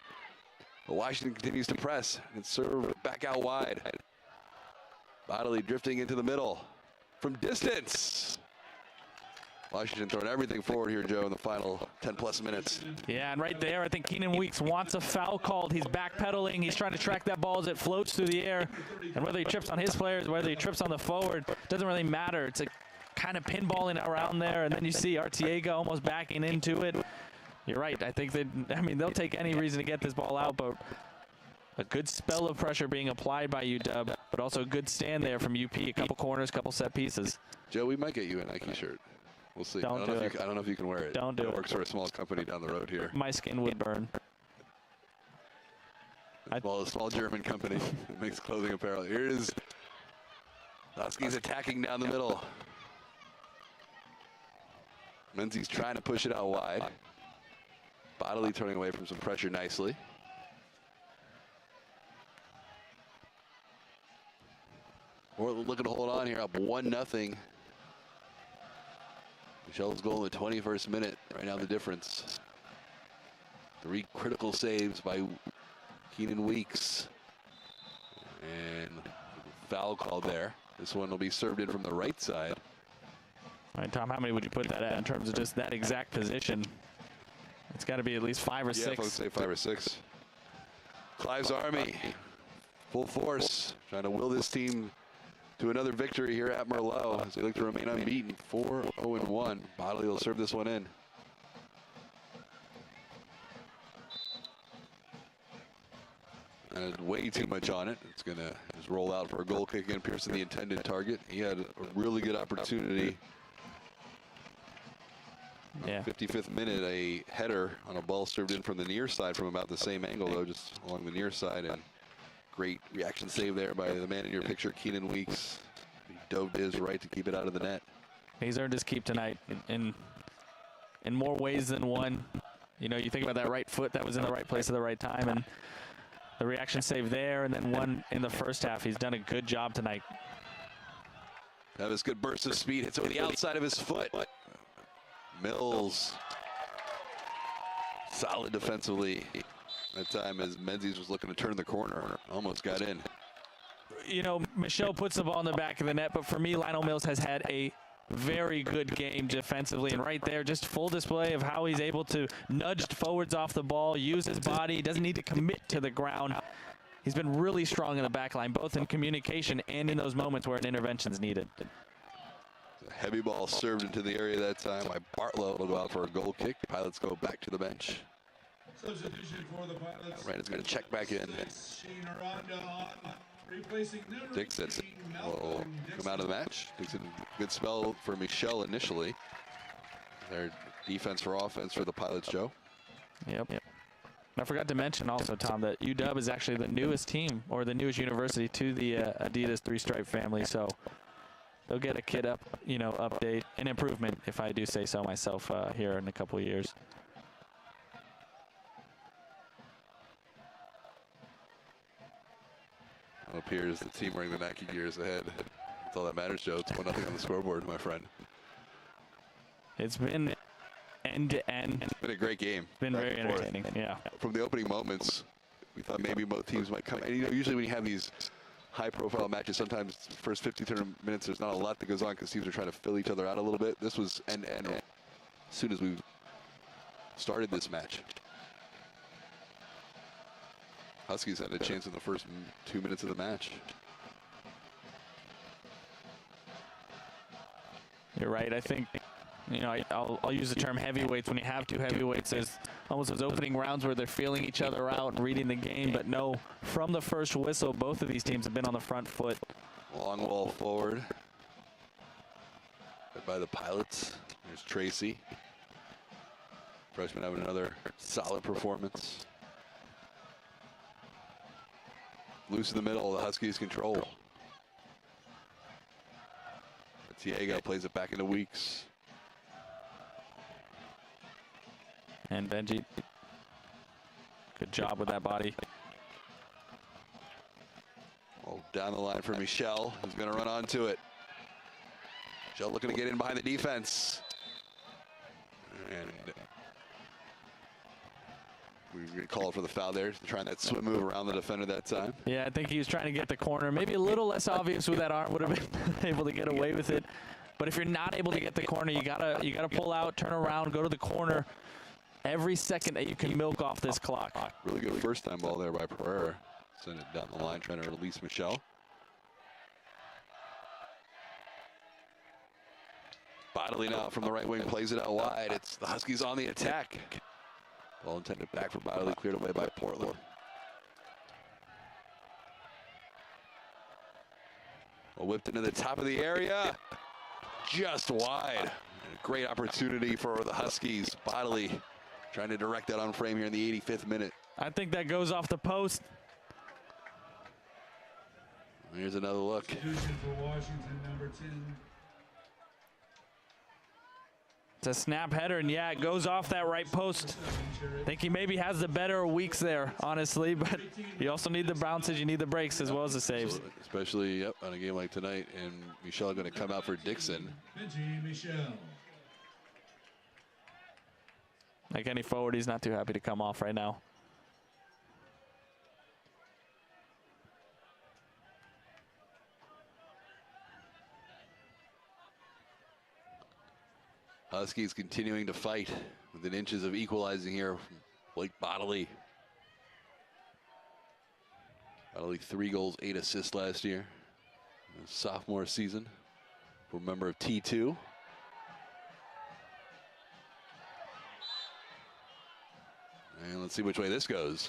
But Washington continues to press and serve back out wide. Bodily drifting into the middle from distance. Washington throwing everything forward here, Joe, in the final 10+ minutes. Yeah, and right there, I think Keenan Weeks wants a foul called. He's backpedaling. He's trying to track that ball as it floats through the air. And whether he trips on his players, whether he trips on the forward, doesn't really matter. It's a kind of pinballing around there, and then you see Artiega almost backing into it. You're right. I think they'll take any reason to get this ball out, but a good spell of pressure being applied by UW, but also a good stand there from UP. A couple corners, couple set pieces. Joe, we might get you a Nike shirt. We'll see. I don't know if you can wear it. Don't do it. It works for a small company down the road here. My skin would burn. A small German company that makes clothing apparel. Here is Husky's attacking down the middle. Menzies trying to push it out wide. Bodily turning away from some pressure nicely. We're looking to hold on here, up 1-0. Michelle's goal in the 21st minute. Right now the difference. 3 critical saves by Keenan Weeks. And foul called there. This one will be served in from the right side. All right, Tom, how many would you put that at in terms of just that exact position? It's got to be at least 5 or 6. Yeah, folks say 5 or 6. Clive's Army, full force, trying to will this team to another victory here at Merlot as they look to remain unbeaten, 4-0-1. Bodley will serve this one in. And way too much on it. It's going to just roll out for a goal kick and Pearson, the intended target. He had a really good opportunity. Yeah. 55th minute, a header on a ball served in from the near side from about the same angle, though, just along the near side. And great reaction save there by the man in your picture, Keenan Weeks. He dove to his right to keep it out of the net. He's earned his keep tonight in more ways than one. You know, you think about that right foot that was in the right place at the right time, and the reaction save there, and then one in the first half. He's done a good job tonight. That was good burst of speed. Hits over the outside of his foot. Mills. Solid defensively. That time as Menzies was looking to turn the corner. Almost got in. You know, Michelle puts the ball in the back of the net, but for me, Lionel Mills has had a very good game defensively, and right there, just full display of how he's able to nudge forwards off the ball, use his body. He doesn't need to commit to the ground. He's been really strong in the back line, both in communication and in those moments where an intervention is needed. A heavy ball served into the area that time by Bartlow. It'll go out for a goal kick. Pilots go back to the bench. Substitution for the Pilots. Right, it's going to check back in. Dixon will come out of the match. Dixon, good spell for Michel initially. Their defense for offense for the Pilots, Joe. Yep. I forgot to mention also, Tom, that UW is actually the newest team or the newest university to the Adidas three-stripe family. So they'll get a kid update, an improvement, if I do say so myself, here in a couple of years. It appears the team wearing the Nike gears ahead. That's all that matters, Joe. It's 1-0 on the scoreboard, my friend. It's been end to end. It's been a great game. It's been very entertaining. Yeah. From the opening moments, we thought maybe both teams might come. And usually when you have these high-profile matches, sometimes first 50, 30 minutes, there's not a lot that goes on because teams are trying to fill each other out a little bit. This was end to end as soon as we started this match. Huskies had a chance in the first 2 minutes of the match. You're right. I think, I'll use the term heavyweights. When you have two heavyweights, there's almost those opening rounds where they're feeling each other out and reading the game. But no, from the first whistle, both of these teams have been on the front foot. Long ball forward. Led by the Pilots. There's Tracy. Freshman having another solid performance. Loose in the middle, the Huskies control. Tiago plays it back into Weeks. And Benji, good job with that body. Oh, down the line for Michel, who's going to run onto it. Michel looking to get in behind the defense. And we're going to call for the foul there, trying that swim move around the defender that time. Yeah, I think he was trying to get the corner. Maybe a little less obvious with that arm, would have been able to get away with it. But if you're not able to get the corner, you gotta pull out, turn around, go to the corner. Every second that you can milk off this clock. Really good first time ball there by Pereira. Send it down the line, trying to release Michel. Bodily now from the right wing, plays it out wide. It's the Huskies on the attack. Ball intended back for Bodily, cleared away by Portland. Well, whipped into the top of the area. Just wide. And a great opportunity for the Huskies. Bodily trying to direct that on frame here in the 85th minute. I think that goes off the post. Here's another look. Substitution for Washington, number 10. It's a snap header, and yeah, it goes off that right post. I think he maybe has the better weeks there, honestly, but you also need the bounces, you need the breaks as well as the saves. Especially on a game like tonight, and Michel going to come out for Dixon. Benji Michel. Like any forward, he's not too happy to come off right now. Huskies continuing to fight within inches of equalizing here from Blake Bodily. Bodily 3 goals, 8 assists last year. His sophomore season. For a member of T2. And let's see which way this goes.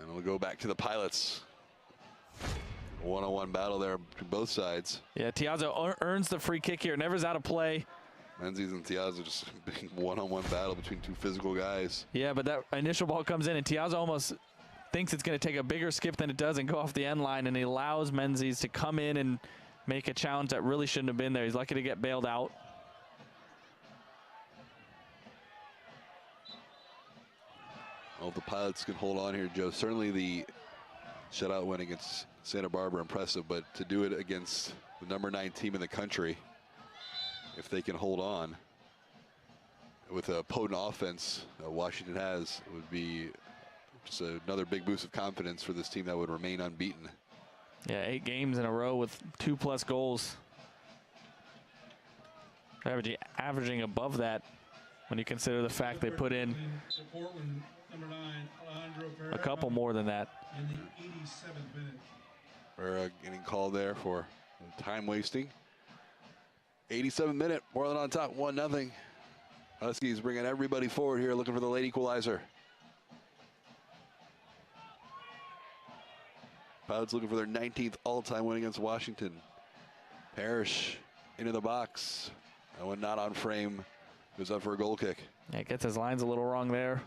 And we'll go back to the Pilots. One-on-one battle there between both sides. Yeah, Tiazo earns the free kick here. Never's out of play. Menzies and Tiazo just a big one-on-one battle between two physical guys. Yeah, but that initial ball comes in, and Tiazo almost thinks it's going to take a bigger skip than it does and go off the end line, and he allows Menzies to come in and make a challenge that really shouldn't have been there. He's lucky to get bailed out. Well, if the Pilots can hold on here, Joe, certainly the shutout win against Santa Barbara, impressive, but to do it against the number 9 team in the country, if they can hold on with a potent offense Washington has, it would be just another big boost of confidence for this team that would remain unbeaten. Yeah, 8 games in a row with 2+ goals. Averaging above that when you consider the fact they put in a couple more than that. In the 87th minute. We're getting called there for time wasting. 87th minute, Portland on top, 1-0. Huskies bringing everybody forward here, looking for the late equalizer. Pilots looking for their 19th all-time win against Washington. Parrish into the box. That one not on frame. Goes up for a goal kick. Yeah, gets his lines a little wrong there.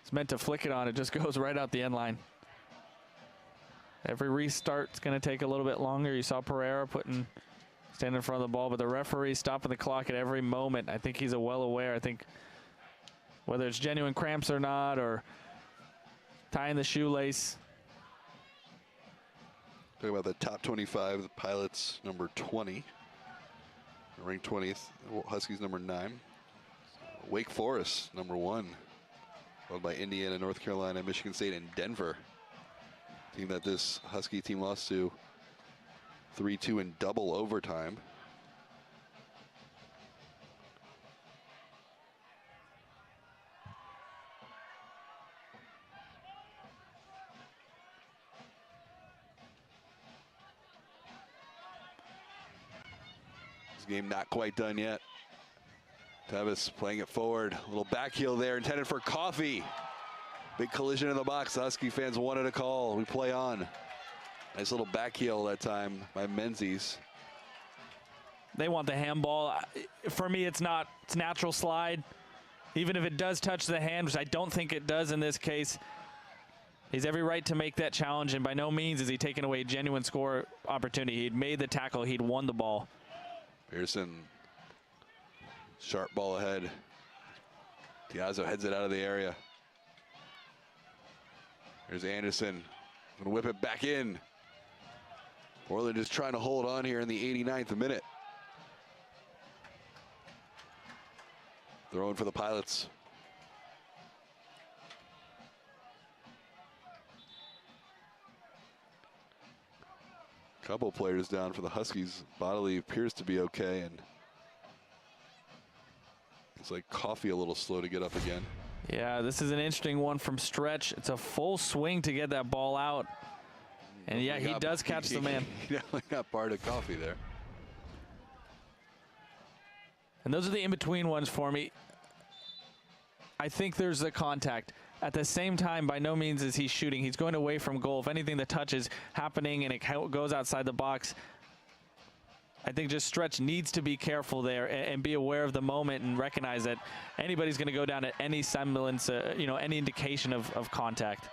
It's meant to flick it on. It just goes right out the end line. Every restart's going to take a little bit longer. You saw Pereira standing in front of the ball, but the referee stopping the clock at every moment. I think he's well aware. I think whether it's genuine cramps or not, or tying the shoelace. Talking about the top 25, the Pilots number 20, ranked 20th. Huskies number 9. Wake Forest number 1, followed by Indiana, North Carolina, Michigan State, and Denver. Team that this Husky team lost to 3-2 in double overtime. This game not quite done yet. Tevis playing it forward. A little back heel there, intended for Coffee. Big collision in the box. The Husky fans wanted a call. We play on. Nice little back heel that time by Menzies. They want the handball. For me, it's not. It's natural slide. Even if it does touch the hand, which I don't think it does in this case, he's every right to make that challenge, and by no means is he taking away a genuine score opportunity. He'd made the tackle. He'd won the ball. Pearson, sharp ball ahead. Tiazzo heads it out of the area. There's Anderson. Gonna whip it back in. Portland just trying to hold on here in the 89th minute. Throwing for the Pilots. Couple players down for the Huskies. Bodily appears to be okay, and it's like Coffee a little slow to get up again. Yeah, this is an interesting one from Stretch. It's a full swing to get that ball out. And yeah, he does catch the man. He definitely got part of Coffee there. And those are the in-between ones for me. I think there's a contact. At the same time, by no means is he shooting. He's going away from goal. If anything, the touch is happening and it goes outside the box. I think just Stretch needs to be careful there and be aware of the moment and recognize that anybody's going to go down at any semblance, any indication of contact.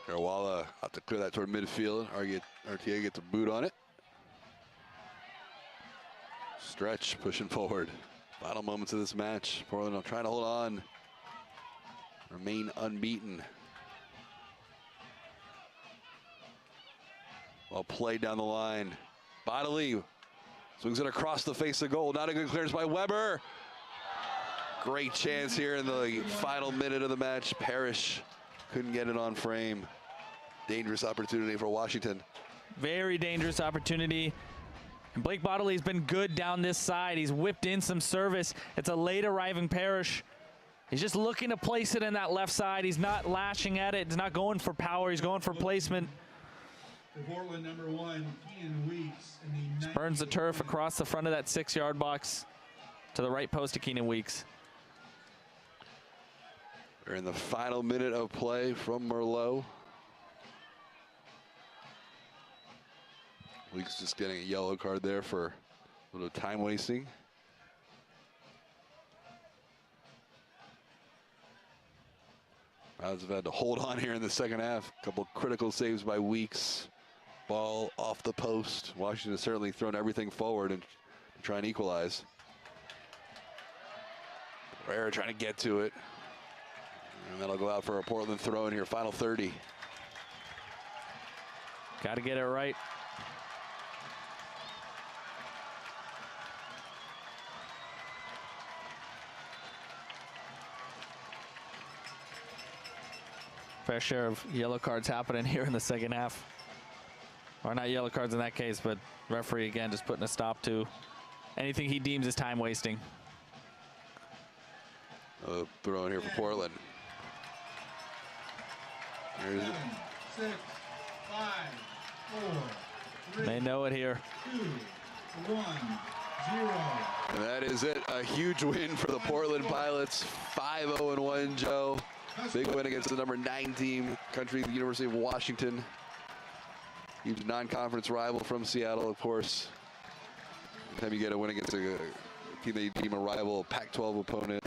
Arawala out to clear that toward midfield. RTA gets a boot on it. Stretch pushing forward. Final moments of this match. Portland trying to hold on. Remain unbeaten. Well played down the line. Bodily swings it across the face of goal. Not a good clearance by Weber. Great chance here in the final minute of the match. Parrish couldn't get it on frame. Dangerous opportunity for Washington. Very dangerous opportunity. And Blake Bodley has been good down this side. He's whipped in some service. It's a late arriving Parrish. He's just looking to place it in that left side. He's not lashing at it. He's not going for power. He's going for placement. For Portland, number 1, Keenan Weeks. Burns the turf across the front of that 6-yard box to the right post of Keenan Weeks. We're in the final minute of play from Merlot. Weeks just getting a yellow card there for a little time wasting. Pilots have had to hold on here in the second half. A couple critical saves by Weeks. Ball off the post. Washington has certainly thrown everything forward and to try and equalize. Pereira trying to get to it. And that'll go out for a Portland throw in here, final 30. Got to get it right. fair share of yellow cards happening here in the second half. Or not yellow cards in that case, but referee again just putting a stop to anything he deems as time wasting. Throw in here for Portland. Here's 7, 6, 5, 4, 3, they know it here. 2, 1, 0. And that is it. A huge win for the Portland Pilots. 5-0-1, Joe. Big win against the number 9 team, country, the University of Washington. Huge non-conference rival from Seattle, of course. Anytime you get a win against a team that you deem a rival, Pac-12 opponent.